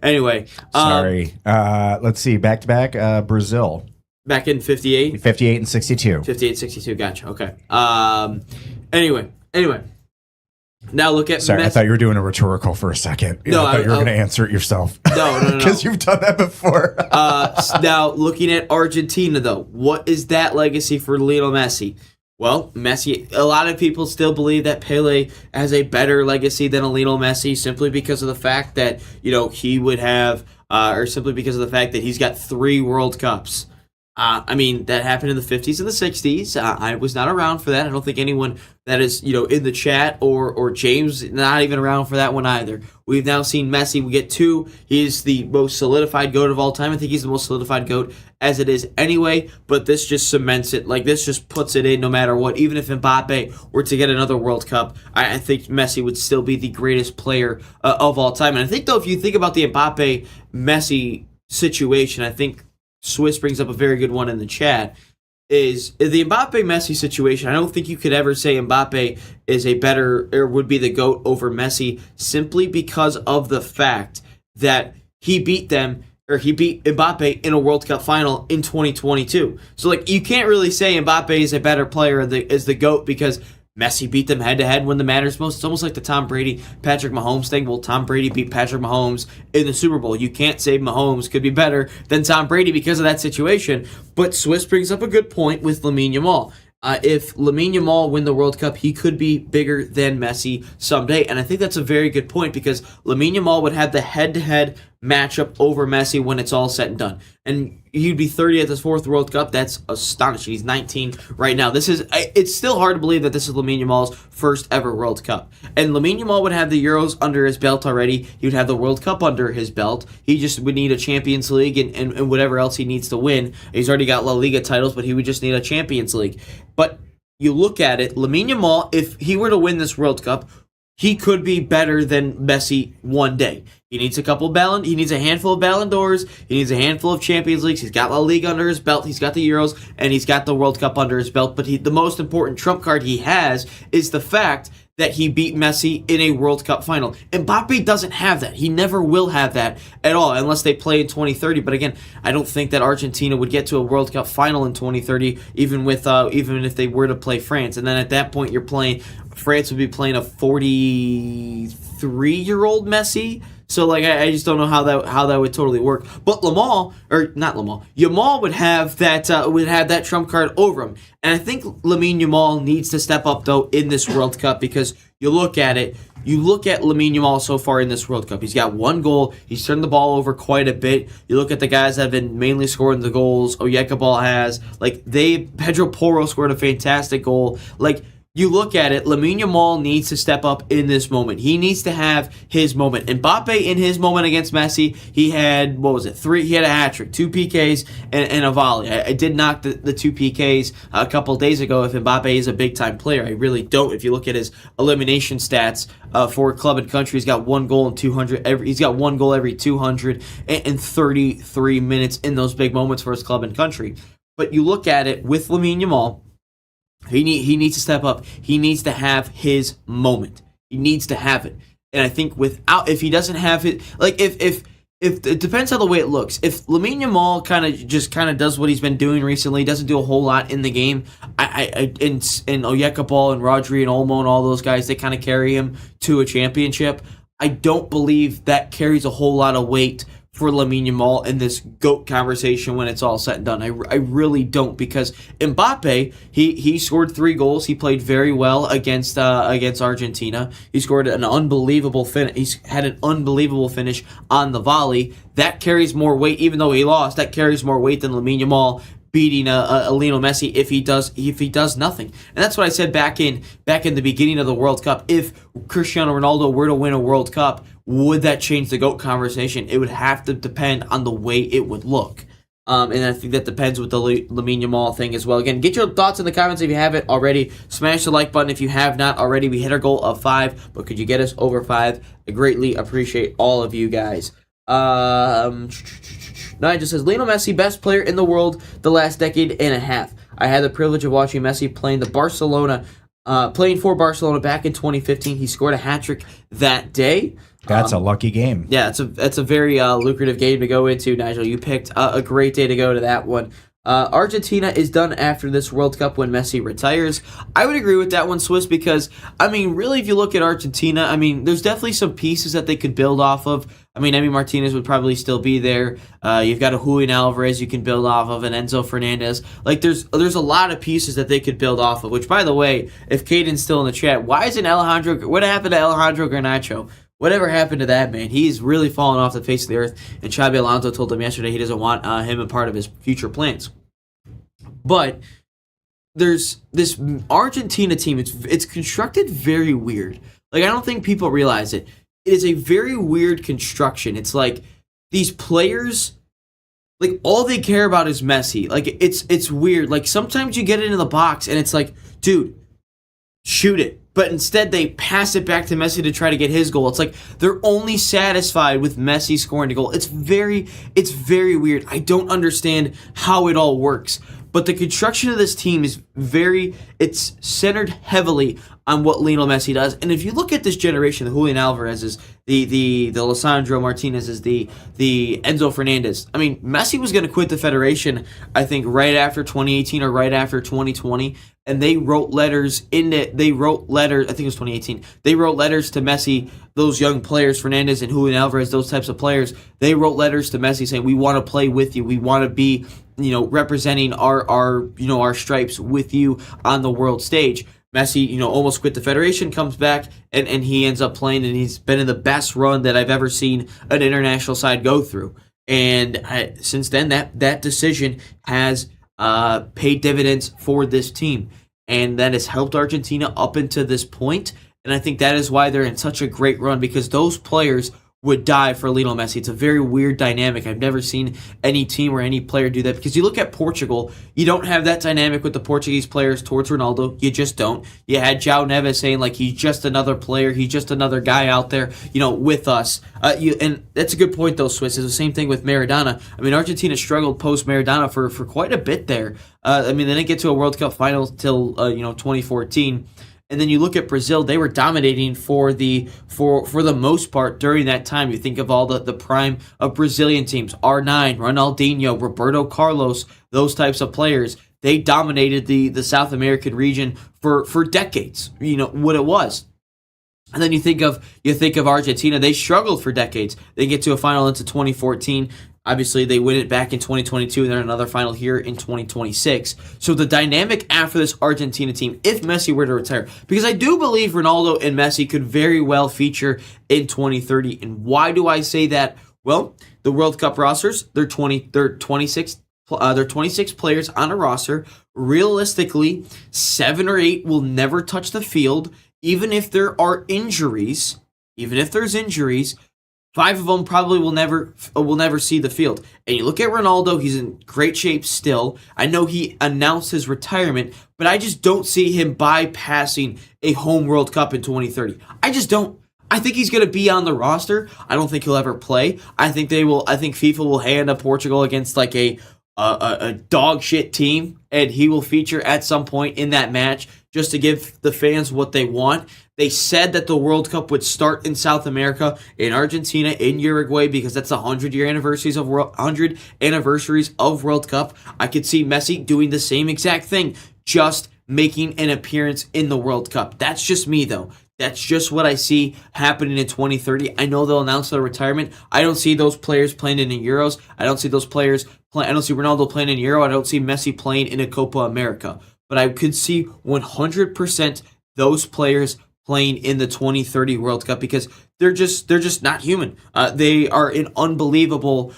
Anyway, sorry. Let's see. Back to back. Brazil. Back in 58. 58 and 62. 58, 62. Gotcha. Okay. Anyway. Now look at. Sorry, I thought you were doing a rhetorical for a second. No, I thought you were going to answer it yourself. No. Because you've done that before. Now looking at Argentina, though, what is that legacy for Lionel Messi? Well, Messi, a lot of people still believe that Pele has a better legacy than a Lionel Messi simply because of the fact that, he would have, or simply because of the fact that he's got 3 World Cups. That happened in the 50s and the 60s. I was not around for that. I don't think anyone that is, in the chat or James, not even around for that one either. We've now seen Messi. We get 2. He's the most solidified GOAT of all time. I think he's the most solidified GOAT as it is anyway, but this just cements it. Like, this just puts it in no matter what. Even if Mbappe were to get another World Cup, I think Messi would still be the greatest player of all time. And I think, though, if you think about the Mbappe-Messi situation, I think Swiss brings up a very good one in the chat, is the Mbappe-Messi situation. I don't think you could ever say Mbappe is a better, or would be the GOAT over Messi, simply because of the fact that he beat Mbappe in a World Cup final in 2022. So, you can't really say Mbappe is a better player as the GOAT because Messi beat them head-to-head when the matters most. It's almost like the Tom Brady-Patrick Mahomes thing. Well, Tom Brady beat Patrick Mahomes in the Super Bowl. You can't say Mahomes could be better than Tom Brady because of that situation. But Swiss brings up a good point with Lamine Yamal. If Lamine Yamal win the World Cup, he could be bigger than Messi someday. And I think that's a very good point because Lamine Yamal would have the head-to-head matchup over Messi when it's all said and done. And he'd be 30 at his 4th World Cup. That's astonishing. He's 19 right now. It's still hard to believe that this is Lamine Yamal's first ever World Cup. And Lamine Yamal would have the Euros under his belt already. He would have the World Cup under his belt. He just would need a Champions League and whatever else he needs to win. He's already got La Liga titles, but he would just need a Champions League. But you look at it, Lamine Yamal, if he were to win this World Cup, he could be better than Messi one day. He needs he needs a handful of Ballon d'Ors. He needs a handful of Champions Leagues. He's got La Liga under his belt. He's got the Euros, and he's got the World Cup under his belt. But the most important trump card he has is the fact that he beat Messi in a World Cup final. Mbappe doesn't have that. He never will have that at all unless they play in 2030. But again, I don't think that Argentina would get to a World Cup final in 2030, even if they were to play France. And then at that point, France would be playing a 43-year-old Messi. So I just don't know how that would totally work. But Yamal would have that trump card over him. And I think Lamine Yamal needs to step up though in this World Cup because you look at Lamine Yamal so far in this World Cup. He's got 1 goal. He's turned the ball over quite a bit. You look at the guys that have been mainly scoring the goals. Oyekabal has. Pedro Porro scored a fantastic goal. You look at it, Lamine Yamal needs to step up in this moment. He needs to have his moment. Mbappe, in his moment against Messi, he had, he had a hat-trick, 2 PKs and a volley. I did knock the 2 PKs a couple of days ago if Mbappe is a big-time player. I really don't. If you look at his elimination stats for club and country, he's got 1 goal in 200. He's got 1 goal every 233 minutes in those big moments for his club and country. But you look at it with Lamine Yamal, he needs to step up. He needs to have his moment. He needs to have it. And I think if he doesn't have it, if it depends on the way it looks. If Lamine Yamal kind of does what he's been doing recently, doesn't do a whole lot in the game, and Oyekabal and Rodri and Olmo and all those guys, they kind of carry him to a championship. I don't believe that carries a whole lot of weight for Lamine Yamal in this GOAT conversation when it's all said and done. I really don't, because Mbappe, he scored 3 goals. He played very well against Argentina. He scored an unbelievable finish. He's had an unbelievable finish on the volley. That carries more weight, even though he lost. That carries more weight than Lamine Yamal beating a Lionel Messi if he does nothing. And that's what I said back in the beginning of the World Cup. If Cristiano Ronaldo were to win a World Cup, would that change the GOAT conversation? It would have to depend on the way it would look. And I think that depends with the Lamine Yamal thing as well. Again, get your thoughts in the comments if you haven't already. Smash the like button if you have not already. We hit our goal of 5, but could you get us over 5? I greatly appreciate all of you guys. Nigel says, Lionel Messi, best player in the world the last decade and a half. I had the privilege of watching Messi playing for Barcelona back in 2015. He scored a hat-trick that day. That's a lucky game. Yeah, that's a very lucrative game to go into, Nigel. You picked a great day to go to that one. Argentina is done after this World Cup when Messi retires. I would agree with that one, Swiss, because, I mean, really, if you look at Argentina, I mean, there's definitely some pieces that they could build off of. I mean, Emi Martinez would probably still be there. You've got a Julian Alvarez you can build off of, and Enzo Fernandez. Like, there's a lot of pieces that they could build off of, which, by the way, if Caden's still in the chat, why isn't what happened to Alejandro Garnacho? Whatever happened to that man? He's really fallen off the face of the earth, and Xabi Alonso told him yesterday he doesn't want him a part of his future plans. But there's this Argentina team. It's constructed very weird. Like, I don't think people realize it. It is a very weird construction. It's like these players, like, all they care about is Messi. Like, it's weird. Like, sometimes you get it in the box and it's like, dude, shoot it. But instead they pass it back to Messi to try to get his goal. It's like they're only satisfied with Messi scoring a goal. It's very weird. I don't understand how it all works. But the construction of this team is it's centered heavily on what Lionel Messi does. And if you look at this generation, the Julian Alvarez's, the Lisandro Martinez's, the Enzo Fernandez. I mean, Messi was going to quit the Federation, I think, right after 2018 or right after 2020. And they wrote letters I think it was 2018. They wrote letters to Messi, those young players, Fernandez and Julian Alvarez, those types of players. They wrote letters to Messi saying, we want to play with you. We want to be, representing our stripes with you on the world stage. Messi, almost quit the Federation, comes back, and he ends up playing, and he's been in the best run that I've ever seen an international side go through. And since then, that decision has paid dividends for this team, and that has helped Argentina up into this point. And I think that is why they're in such a great run, because those players would die for Lionel Messi. It's a very weird dynamic. I've never seen any team or any player do that, because you look at Portugal, you don't have that dynamic with the Portuguese players towards Ronaldo. You just don't. You had João Neves saying, like, he's just another player. He's just another guy out there, with us. And that's a good point, though, Swiss. It's the same thing with Maradona. I mean, Argentina struggled post-Maradona for quite a bit there. They didn't get to a World Cup final till 2014. And then you look at Brazil; they were dominating for the most part during that time. You think of all the prime of Brazilian teams: R9, Ronaldinho, Roberto Carlos, those types of players. They dominated the South American region for decades. What it was. And then you think of Argentina; they struggled for decades. They get to a final into 2014. Obviously, they win it back in 2022, and then another final here in 2026. So the dynamic after this Argentina team, if Messi were to retire, because I do believe Ronaldo and Messi could very well feature in 2030. And why do I say that? Well, the World Cup rosters, they're 26 players on a roster. Realistically, 7 or 8 will never touch the field, even if there are injuries. Even if there's injuries, 5 of them probably will never see the field. And you look at Ronaldo, he's in great shape still. I know he announced his retirement, but I just don't see him bypassing a home World Cup in 2030. I just don't. I think he's going to be on the roster. I don't think he'll ever play. I think FIFA will hand up Portugal against like a dog shit team, and he will feature at some point in that match just to give the fans what they want. They said that the World Cup would start in South America, in Argentina, in Uruguay, because that's the 100 anniversaries of World Cup. I could see Messi doing the same exact thing, just making an appearance in the World Cup. That's just me, though. That's just what I see happening in 2030. I know they'll announce their retirement. I don't see those players playing in the Euros. I don't see Ronaldo playing in Euro. I don't see Messi playing in a Copa America. But I could see 100% those players playing in the 2030 World Cup, because they're just not human. They are in unbelievable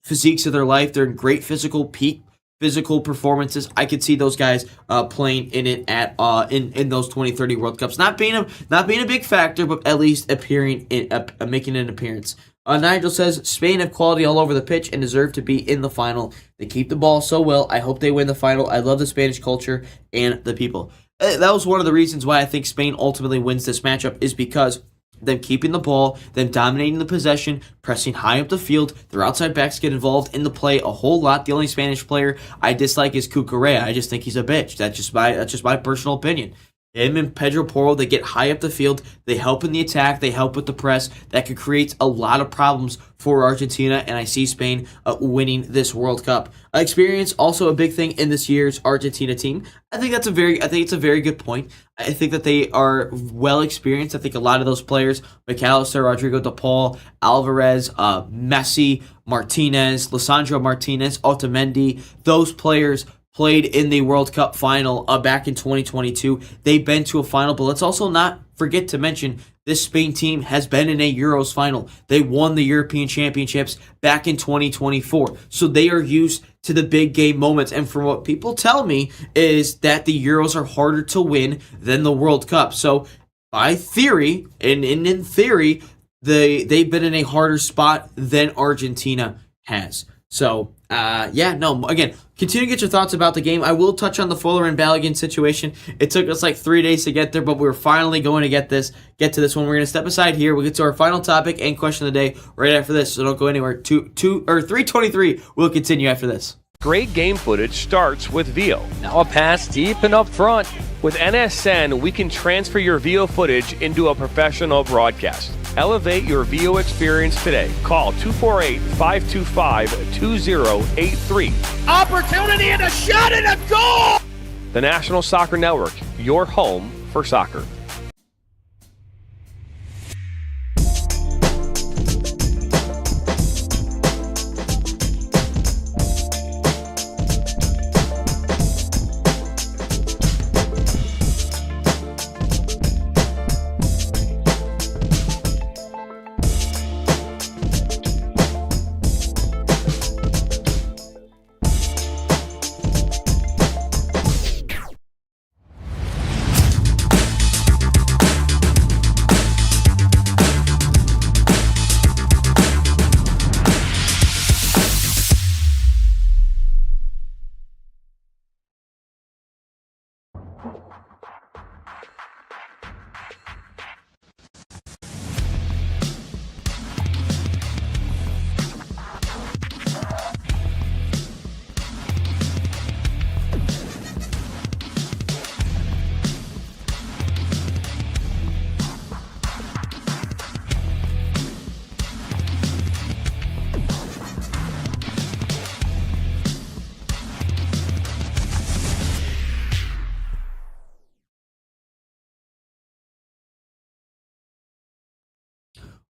physiques of their life. They're in great peak physical performances. I could see those guys playing in it at in those 2030 World Cups. Not being a big factor, but at least making an appearance. Nigel says Spain have quality all over the pitch and deserve to be in the final. They keep the ball so well. I hope they win the final. I love the Spanish culture and the people. That was one of the reasons why I think Spain ultimately wins this matchup, is because them keeping the ball, them dominating the possession, pressing high up the field. Their outside backs get involved in the play a whole lot. The only Spanish player I dislike is Cucurella. I just think he's a bitch. That's just my personal opinion. Him and Pedro Porro, they get high up the field. They help in the attack. They help with the press. That could create a lot of problems for Argentina, and I see Spain winning this World Cup. Experience also a big thing in this year's Argentina team. I think it's a very good point. I think that they are well experienced. I think a lot of those players, McAllister, Rodrigo de Paul, Alvarez, Messi, Martinez, Lisandro Martinez, Otamendi, those players played in the World Cup final back in 2022. They've been to a final, but let's also not forget to mention this Spain team has been in a Euros final. They won the European Championships back in 2024. So they are used to the big game moments. And from what people tell me is that the Euros are harder to win than the World Cup. So by theory, and in theory, they've been in a harder spot than Argentina has. So, again, continue to get your thoughts about the game. I will touch on the Fuller and Balogun situation. It took us like 3 days to get there, but we're finally going to get to this one. We're going to step aside here. We'll get to our final topic and question of the day right after this, so don't go anywhere. 3:23, we'll continue after this. Great game footage starts with Veo. Now a pass deep and up front. With NSN, we can transfer your Veo footage into a professional broadcast. Elevate your Veo experience today. Call 248-525-2083. Opportunity and a shot and a goal! The National Soccer Network, your home for soccer.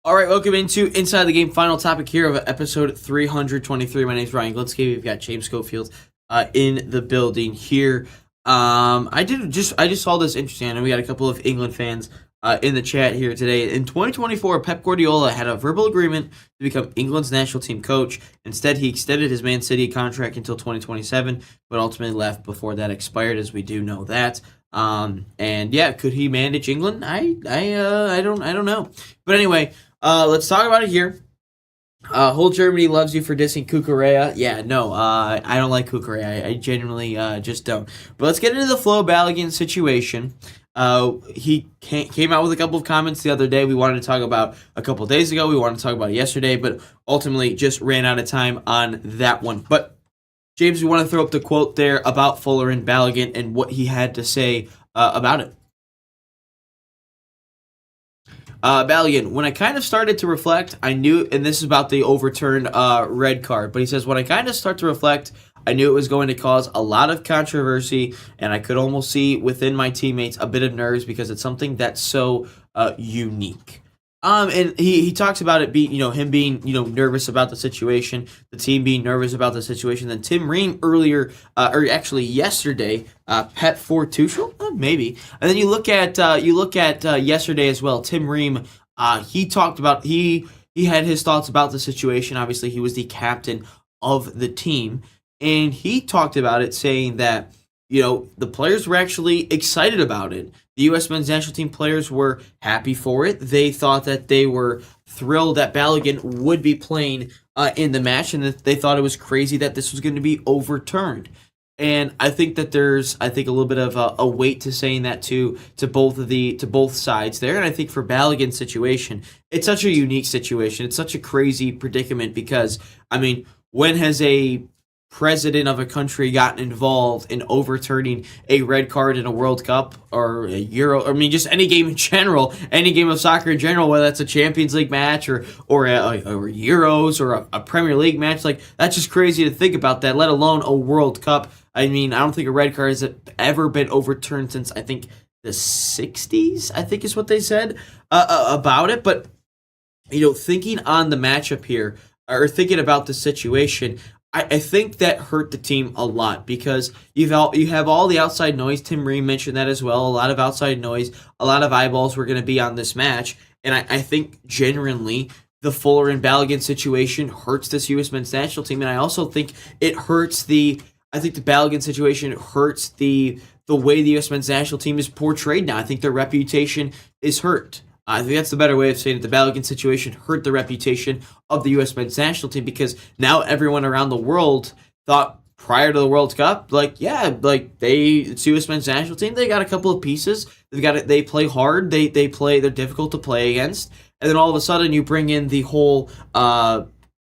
All right, welcome into Inside the Game, final topic here of episode 323. My name is Ryan Glitzky. We've got James Schofield in the building here. I just saw this interesting. I know we got a couple of England fans in the chat here today. In 2024, Pep Guardiola had a verbal agreement to become England's national team coach. Instead, he extended his Man City contract until 2027, but ultimately left before that expired, as we do know that. And yeah, could he manage England? I don't know. But anyway, let's talk about it here. Whole Germany loves you for dissing Cucurella. Yeah, no, I don't like Cucurella. I genuinely just don't. But let's get into the Flo Balogun situation. He came out with a couple of comments the other day. We wanted to talk about a couple of days ago. We wanted to talk about it yesterday, but ultimately just ran out of time on that one. But James, we want to throw up the quote there about Fuller and Balogun and what he had to say about it. Balogun, when I kind of started to reflect, I knew, and this is about the overturned red card, but he says, when I kind of start to reflect, I knew it was going to cause a lot of controversy, and I could almost see within my teammates a bit of nerves because it's something that's so unique. And he talks about it being, him being, nervous about the situation, the team being nervous about the situation. Then Tim Ream earlier, or actually yesterday, Pep for Tuchel, maybe. And then you look at yesterday as well. Tim Ream, he talked about he had his thoughts about the situation. Obviously, he was the captain of the team, and he talked about it, saying that the players were actually excited about it. The U.S. men's national team players were happy for it. They thought that they were thrilled that Balogun would be playing in the match, and that they thought it was crazy that this was going to be overturned. And I think that there's a little bit of a weight to saying that to both sides there. And I think for Balogun's situation, it's such a unique situation. It's such a crazy predicament because, when has a president of a country got involved in overturning a red card in a World Cup or a Euro, I mean, just any game in general, any game of soccer in general, whether that's a Champions League match or Euros or a Premier League match, like, that's just crazy to think about that, let alone a World Cup. I mean, I don't think a red card has ever been overturned since, I think, the 60s, I think is what they said about it. But, thinking on the matchup here, or thinking about the situation, I think that hurt the team a lot because you have all the outside noise. Tim Ream mentioned that as well. A lot of outside noise, a lot of eyeballs were going to be on this match. And I think genuinely the Fuller and Balogun situation hurts this U.S. men's national team. And I also think it hurts the Balogun situation hurts the way the U.S. men's national team is portrayed now. I think their reputation is hurt. I think that's the better way of saying it. The Balogun situation hurt the reputation of the U.S. men's national team because now everyone around the world thought prior to the World Cup, it's U.S. men's national team. They got a couple of pieces. They play hard. They're difficult to play against. And then all of a sudden you bring in the whole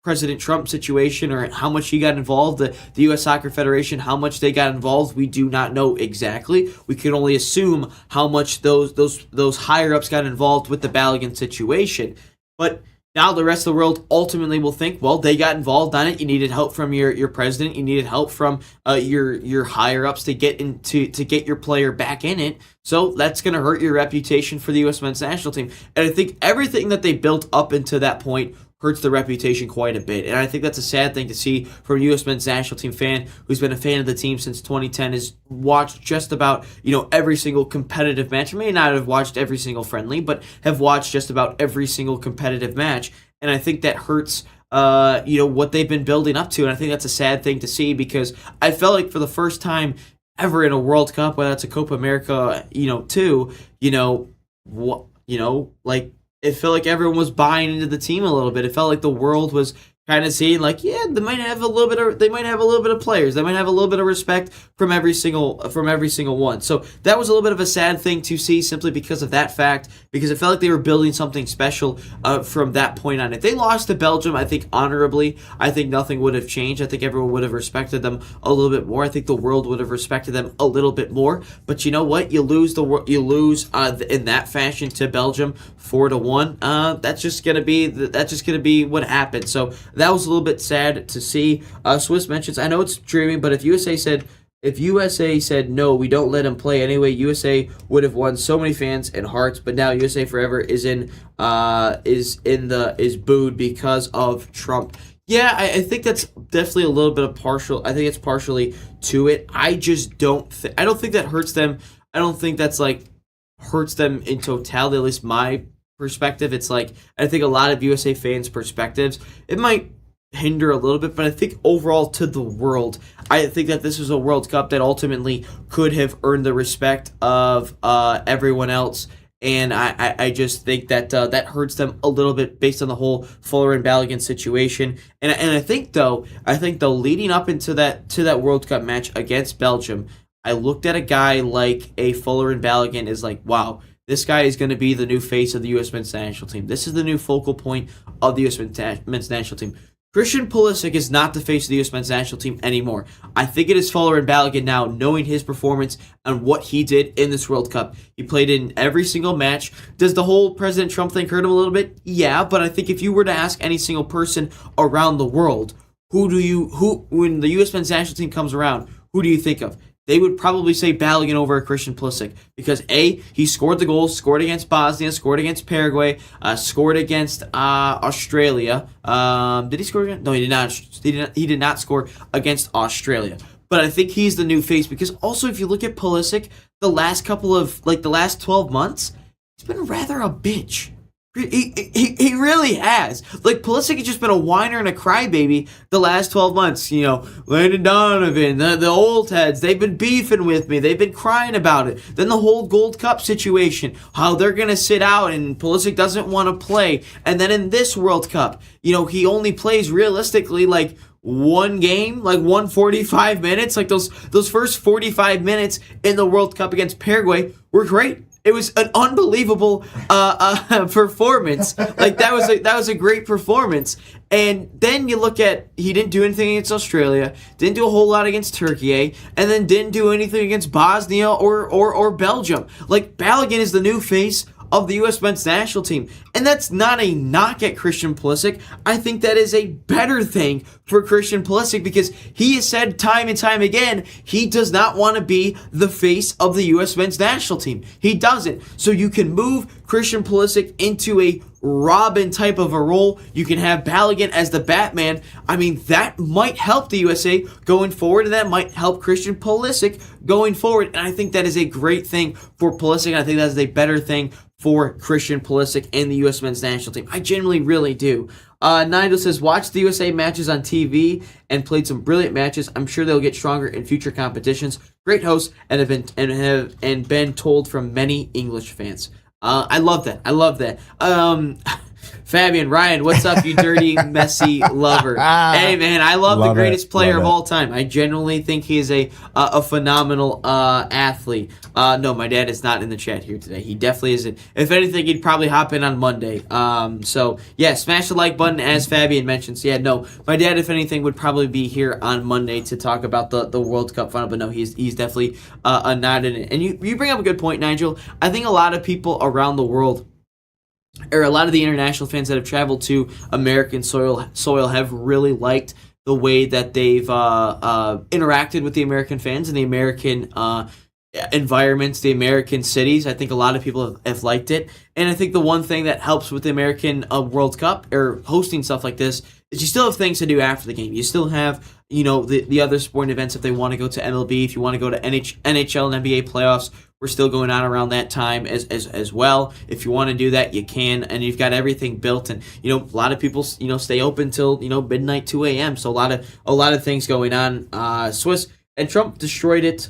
President Trump situation or how much he got involved, the U.S. Soccer Federation, how much they got involved, we do not know exactly. We can only assume how much those higher-ups got involved with the Balogun situation. But now the rest of the world ultimately will think, well, they got involved on it. You needed help from your president. You needed help from your higher-ups to get your player back in it. So that's going to hurt your reputation for the U.S. men's national team. And I think everything that they built up into that point hurts the reputation quite a bit. And I think that's a sad thing to see from a U.S. men's national team fan who's been a fan of the team since 2010, has watched just about, every single competitive match. May not have watched every single friendly, but have watched just about every single competitive match. And I think that hurts what they've been building up to. And I think that's a sad thing to see because I felt like for the first time ever in a World Cup, whether that's a Copa America, it felt like everyone was buying into the team a little bit. It felt like the world was kind of seeing like, yeah, they might have a little bit of players. They might have a little bit of respect from every single one. So that was a little bit of a sad thing to see simply because of that fact, because it felt like they were building something special from that point on. If they lost to Belgium, I think honorably, I think nothing would have changed. I think everyone would have respected them a little bit more. I think the world would have respected them a little bit more. But you know what? You lose in that fashion to Belgium 4-1. That's just gonna be what happened. So that was a little bit sad to see. Swiss mentions, I know it's dreaming, but if USA said no, we don't let him play anyway, USA would have won so many fans and hearts. But now USA Forever is booed because of Trump. Yeah, I think that's definitely a little bit of partial. I think it's partially to it. I just don't think that hurts them. I don't think that's hurts them in totality. At least my perspective, it's I think a lot of USA fans' perspectives, it might hinder a little bit, but I think overall to the world, I think that this was a World Cup that ultimately could have earned the respect of everyone else, and I just think that that hurts them a little bit based on the whole Fuller and Balogun situation, and I think though leading up into that World Cup match against Belgium, I looked at a guy like a Fuller and Balogun is wow, this guy is going to be the new face of the U.S. men's national team. This is the new focal point of the U.S. men's national team. Christian Pulisic is not the face of the U.S. men's national team anymore. I think it is Fuller and Balogun now, knowing his performance and what he did in this World Cup. He played in every single match. Does the whole President Trump thing hurt him a little bit? Yeah, but I think if you were to ask any single person around the world, when the U.S. men's national team comes around, who do you think of? They would probably say Balogun over Christian Pulisic because A, he scored the goals, scored against Bosnia, scored against Paraguay, scored against Australia. Did he score again? No, he did not. He did not score against Australia. But I think he's the new face because also if you look at Pulisic, the last 12 months, he's been rather a bitch. He really has. Pulisic has just been a whiner and a crybaby the last 12 months. Landon Donovan, the old heads, they've been beefing with me. They've been crying about it. Then the whole Gold Cup situation, how they're going to sit out and Pulisic doesn't want to play. And then in this World Cup, he only plays realistically one game, 145 minutes. Those first 45 minutes in the World Cup against Paraguay were great. It was an unbelievable performance. Like that was a great performance. And then you look at, he didn't do anything against Australia, didn't do a whole lot against Turkey, and then didn't do anything against Bosnia or Belgium. Like, Balogun is the new face of the U.S. men's national team. And that's not a knock at Christian Pulisic. I think that is a better thing for Christian Pulisic, because he has said time and time again he does not want to be the face of the U.S. men's national team. He doesn't. So you can move Christian Pulisic into a Robin type of a role. You can have Balogun as the Batman. I mean, that might help the USA going forward, and that might help Christian Pulisic going forward. And I think that is a great thing for Pulisic, and I think that is a better thing for Christian Pulisic and the U.S. men's national team. I genuinely really do. Nigel says, watch the USA matches on TV and played some brilliant matches. I'm sure they'll get stronger in future competitions. Great hosts and have been told from many English fans. I love that. I love that. Fabian, Ryan, what's up, you dirty, messy lover? Hey, man, I love the greatest player of all time. I genuinely think he is a phenomenal athlete. No, my dad is not in the chat here today. He definitely isn't. If anything, he'd probably hop in on Monday. So, yeah, smash the like button, as Fabian mentioned. So, yeah, no, my dad, if anything, would probably be here on Monday to talk about the World Cup final. But, no, he's definitely not in it. And you bring up a good point, Nigel. I think a lot of people around the world, or a lot of the international fans that have traveled to American soil have really liked the way that they've interacted with the American fans and the American environments, the American cities. I think a lot of people have liked it. And I think the one thing that helps with the American World Cup or hosting stuff like this is you still have things to do after the game. You still have, the other sporting events if they want to go to MLB, if you want to go to NHL and NBA playoffs. We're still going on around that time as well. If you want to do that, you can, and you've got everything built. And a lot of people stay open till midnight, 2 a.m. So a lot of things going on. Swiss and Trump destroyed it.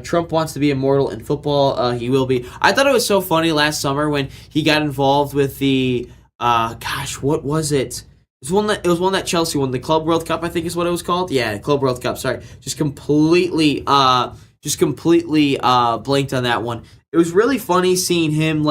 Trump wants to be immortal in football. He will be. I thought it was so funny last summer when he got involved with the what was it? It was one that Chelsea won, the Club World Cup, I think is what it was called. Yeah, Club World Cup. Sorry, just completely blanked on that one. It was really funny seeing him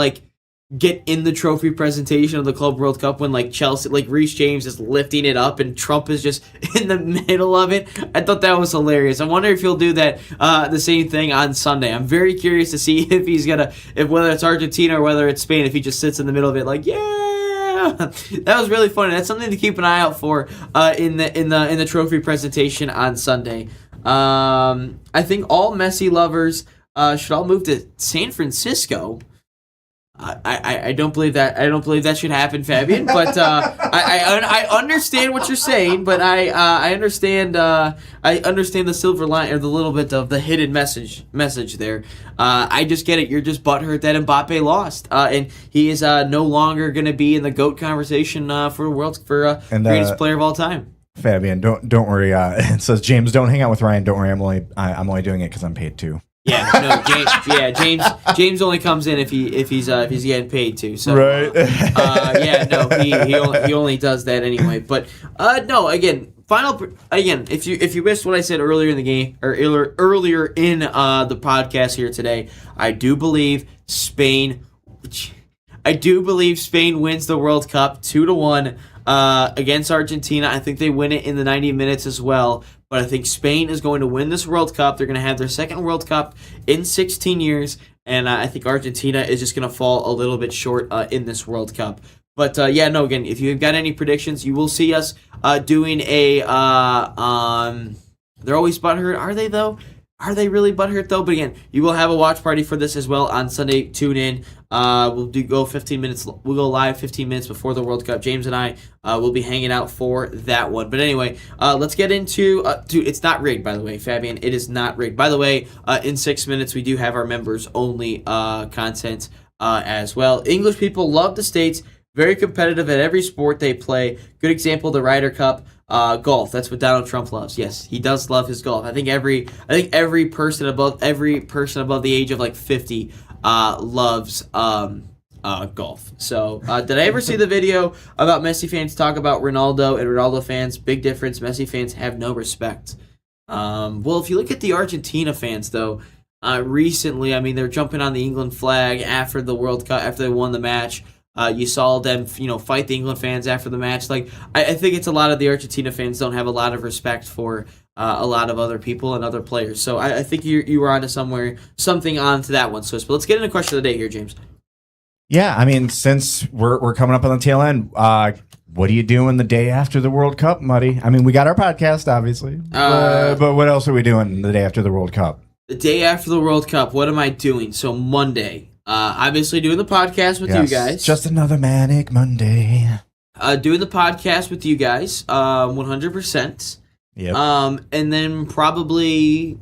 get in the trophy presentation of the Club World Cup when Chelsea, Reece James is lifting it up and Trump is just in the middle of it. I thought that was hilarious. I wonder if he'll do that the same thing on Sunday. I'm very curious to see if he's whether it's Argentina or whether it's Spain, if he just sits in the middle of it yeah. That was really funny. That's something to keep an eye out for in the trophy presentation on Sunday. I think all Messi lovers should all move to San Francisco. I don't believe that. I don't believe that should happen, Fabian. But I understand what you're saying. But I understand the silver line or the little bit of the hidden message there. I just get it. You're just butthurt that Mbappe lost, and he is no longer going to be in the GOAT conversation for greatest player of all time. Fabian, don't worry. It says James, don't hang out with Ryan. Don't worry, I'm only doing it because I'm paid too. Yeah, no, James only comes in if he's getting paid to. So right. He only does that anyway. But no, again, if you missed what I said earlier in the game or earlier in the podcast here today, I do believe Spain wins the World Cup 2-1 against Argentina. I think they win it in the 90 minutes as well. But I think Spain is going to win this World Cup. They're going to have their second World Cup in 16 years. And I think Argentina is just going to fall a little bit short in this World Cup. But, again, if you've got any predictions, you will see us doing a they're always butthurt. Are they, though? Are they really butthurt, though? But, again, you will have a watch party for this as well on Sunday. Tune in. We'll go 15 minutes. We'll go live 15 minutes before the World Cup. James and I will be hanging out for that one. But anyway, let's get into. Dude, it's not rigged, by the way, Fabian. It is not rigged. By the way, in 6 minutes we do have our members only content as well. English people love the States. Very competitive at every sport they play. Good example, the Ryder Cup. Golf. That's what Donald Trump loves. Yes, he does love his golf. I think every person above the age of 50 loves golf. So, did I ever see the video about Messi fans talk about Ronaldo and Ronaldo fans? Big difference. Messi fans have no respect. Well, if you look at the Argentina fans, though, recently. I mean, they're jumping on the England flag after the World Cup, after they won the match. You saw them, fight the England fans after the match. Like, I think it's a lot of the Argentina fans don't have a lot of respect for a lot of other people and other players. So I think you were onto something onto that one, Swiss. But let's get into question of the day here, James. Yeah, I mean, since we're coming up on the tail end, what are you doing the day after the World Cup, Muddy? I mean, we got our podcast, obviously, but what else are we doing the day after the World Cup? The day after the World Cup, what am I doing? So Monday, obviously doing the podcast with you guys. Just another manic Monday. Doing the podcast with you guys, 100%. Yep. And then probably,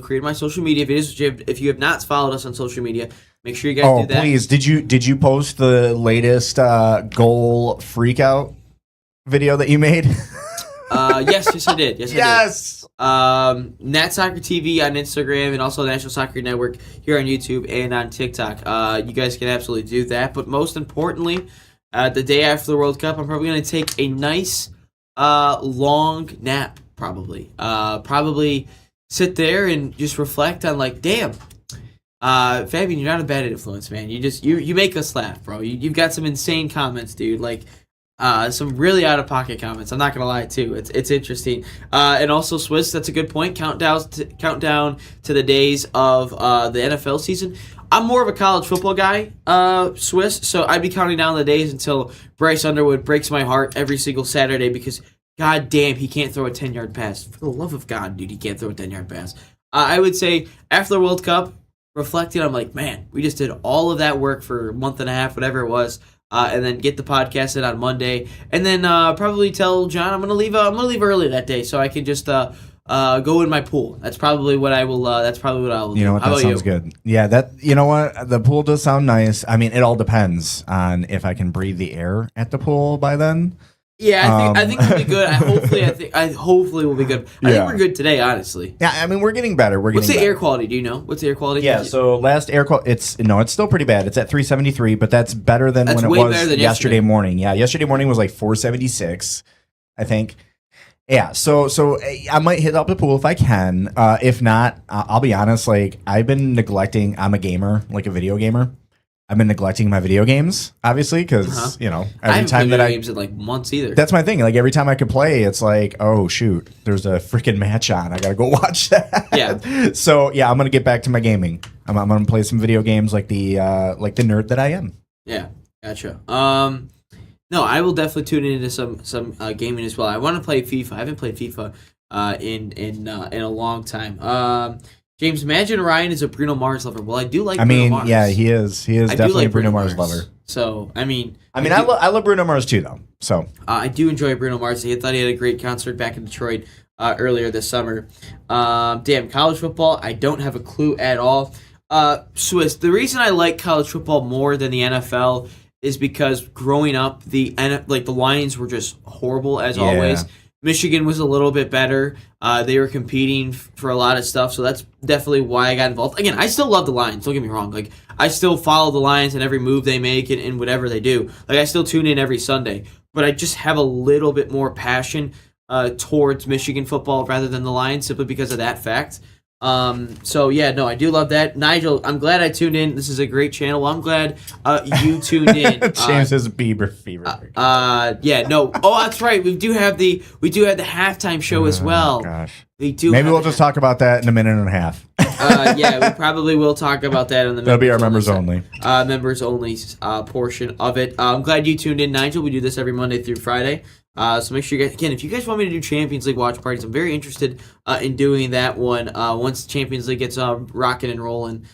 create my social media videos. If you have not followed us on social media, make sure you guys do that. Oh, please. Did you post the latest goal freakout video that you made? Yes, I did. Yes. I did. Nat Soccer TV on Instagram and also National Soccer Network here on YouTube and on TikTok. You guys can absolutely do that. But most importantly, the day after the World Cup, I'm probably going to take a nice long nap, probably. Probably sit there and just reflect on, like, damn, Fabian, you're not a bad influence, man. You make us laugh, bro. You've got some insane comments, dude. Like, some really out of pocket comments. I'm not gonna lie, too. It's interesting. And also, Swiss, that's a good point. Countdown to the days of the NFL season. I'm more of a college football guy, Swiss. So I'd be counting down the days until Bryce Underwood breaks my heart every single Saturday because, god damn, he can't throw a 10-yard pass. For the love of God, dude, he can't throw a 10-yard pass. I would say after the World Cup, reflecting, I'm like, man, we just did all of that work for a month and a half, whatever it was, and then get the podcast in on Monday, and then probably tell John I'm gonna leave early that day so I can just go in my pool. That's probably what I will. That's probably what I'll do. You know what? That sounds good. Yeah, you know what? The pool does sound nice. I mean, it all depends on if I can breathe the air at the pool by then. Yeah, I think we'll be good. Hopefully we'll be good. I think we're good today, honestly. Yeah, I mean, we're getting better. What's the air quality? Do you know? What's the air quality? Yeah, so last air quality, it's still pretty bad. It's at 373, but that's better than when it was yesterday morning. Yeah, yesterday morning was like 476, I think. Yeah, so I might hit up the pool if I can. If not, I'll be honest, like, I've been neglecting, I'm a gamer, like a video gamer. I've been neglecting my video games, obviously, because, every time that I... games in, like, months either. That's my thing. Like, every time I could play, it's like, oh, shoot, there's a freaking match on. I got to go watch that. Yeah. So, yeah, I'm going to get back to my gaming. I'm going to play some video games like the nerd that I am. Yeah, gotcha. No, I will definitely tune into some gaming as well. I want to play FIFA. I haven't played FIFA in a long time. James, imagine Ryan is a Bruno Mars lover. Well, I do like Bruno Mars. Yeah, he is. He is definitely a Bruno Mars lover. So, I love Bruno Mars too, though. So I do enjoy Bruno Mars. I thought he had a great concert back in Detroit earlier this summer. Damn, college football, I don't have a clue at all. Swiss, the reason I like college football more than the NFL is because growing up, the Lions were just horrible as always. Michigan was a little bit better. They were competing for a lot of stuff, so that's definitely why I got involved. Again, I still love the Lions. Don't get me wrong. Like, I still follow the Lions and every move they make and whatever they do. Like, I still tune in every Sunday. But I just have a little bit more passion towards Michigan football rather than the Lions simply because of that fact. So yeah, no, I do love that. Nigel, I'm glad I tuned in. This is a great channel. I'm glad you tuned in. James is Bieber fever. Yeah, no. Oh, that's right. We do have the halftime show as well. Gosh. We do. Maybe we'll just talk about that in a minute and a half. Yeah, we probably will talk about that in the that'll be our members only. Members only portion of it. I'm glad you tuned in, Nigel. We do this every Monday through Friday. So make sure you guys, again, if you guys want me to do Champions League watch parties, I'm very interested in doing that one once Champions League gets rocking and rolling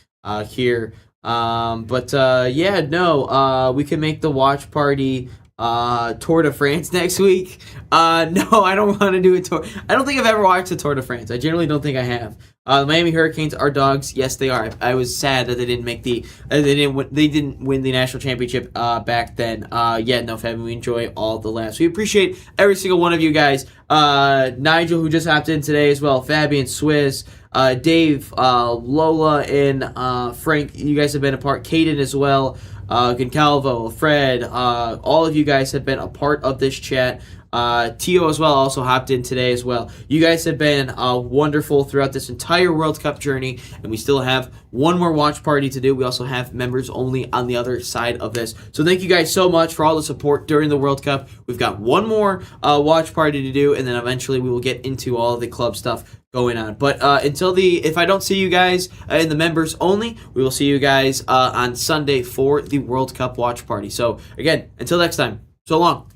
here. Yeah, no, we can make the watch party Tour de France next week. No, I don't want to do a tour. I don't think I've ever watched a Tour de France. I generally don't think I have. The Miami Hurricanes are dogs. Yes, they are. I was sad that they didn't make they didn't win the national championship back then. Yeah, no, Fabian, we enjoy all the laughs. We appreciate every single one of you guys. Nigel, who just hopped in today as well. Fabian, Swiss, Dave, Lola, and Frank. You guys have been a part. Caden as well. Goncalvo, Fred, all of you guys have been a part of this chat. Tio as well also hopped in today as well. You guys have been wonderful throughout this entire World Cup journey, and we still have one more watch party to do. We also have members only on the other side of this. So thank you guys so much for all the support during the World Cup. We've got one more watch party to do, and then eventually we will get into all the club stuff going on. But if I don't see you guys in the members only, we will see you guys on Sunday for the World Cup watch party. So again, until next time, so long.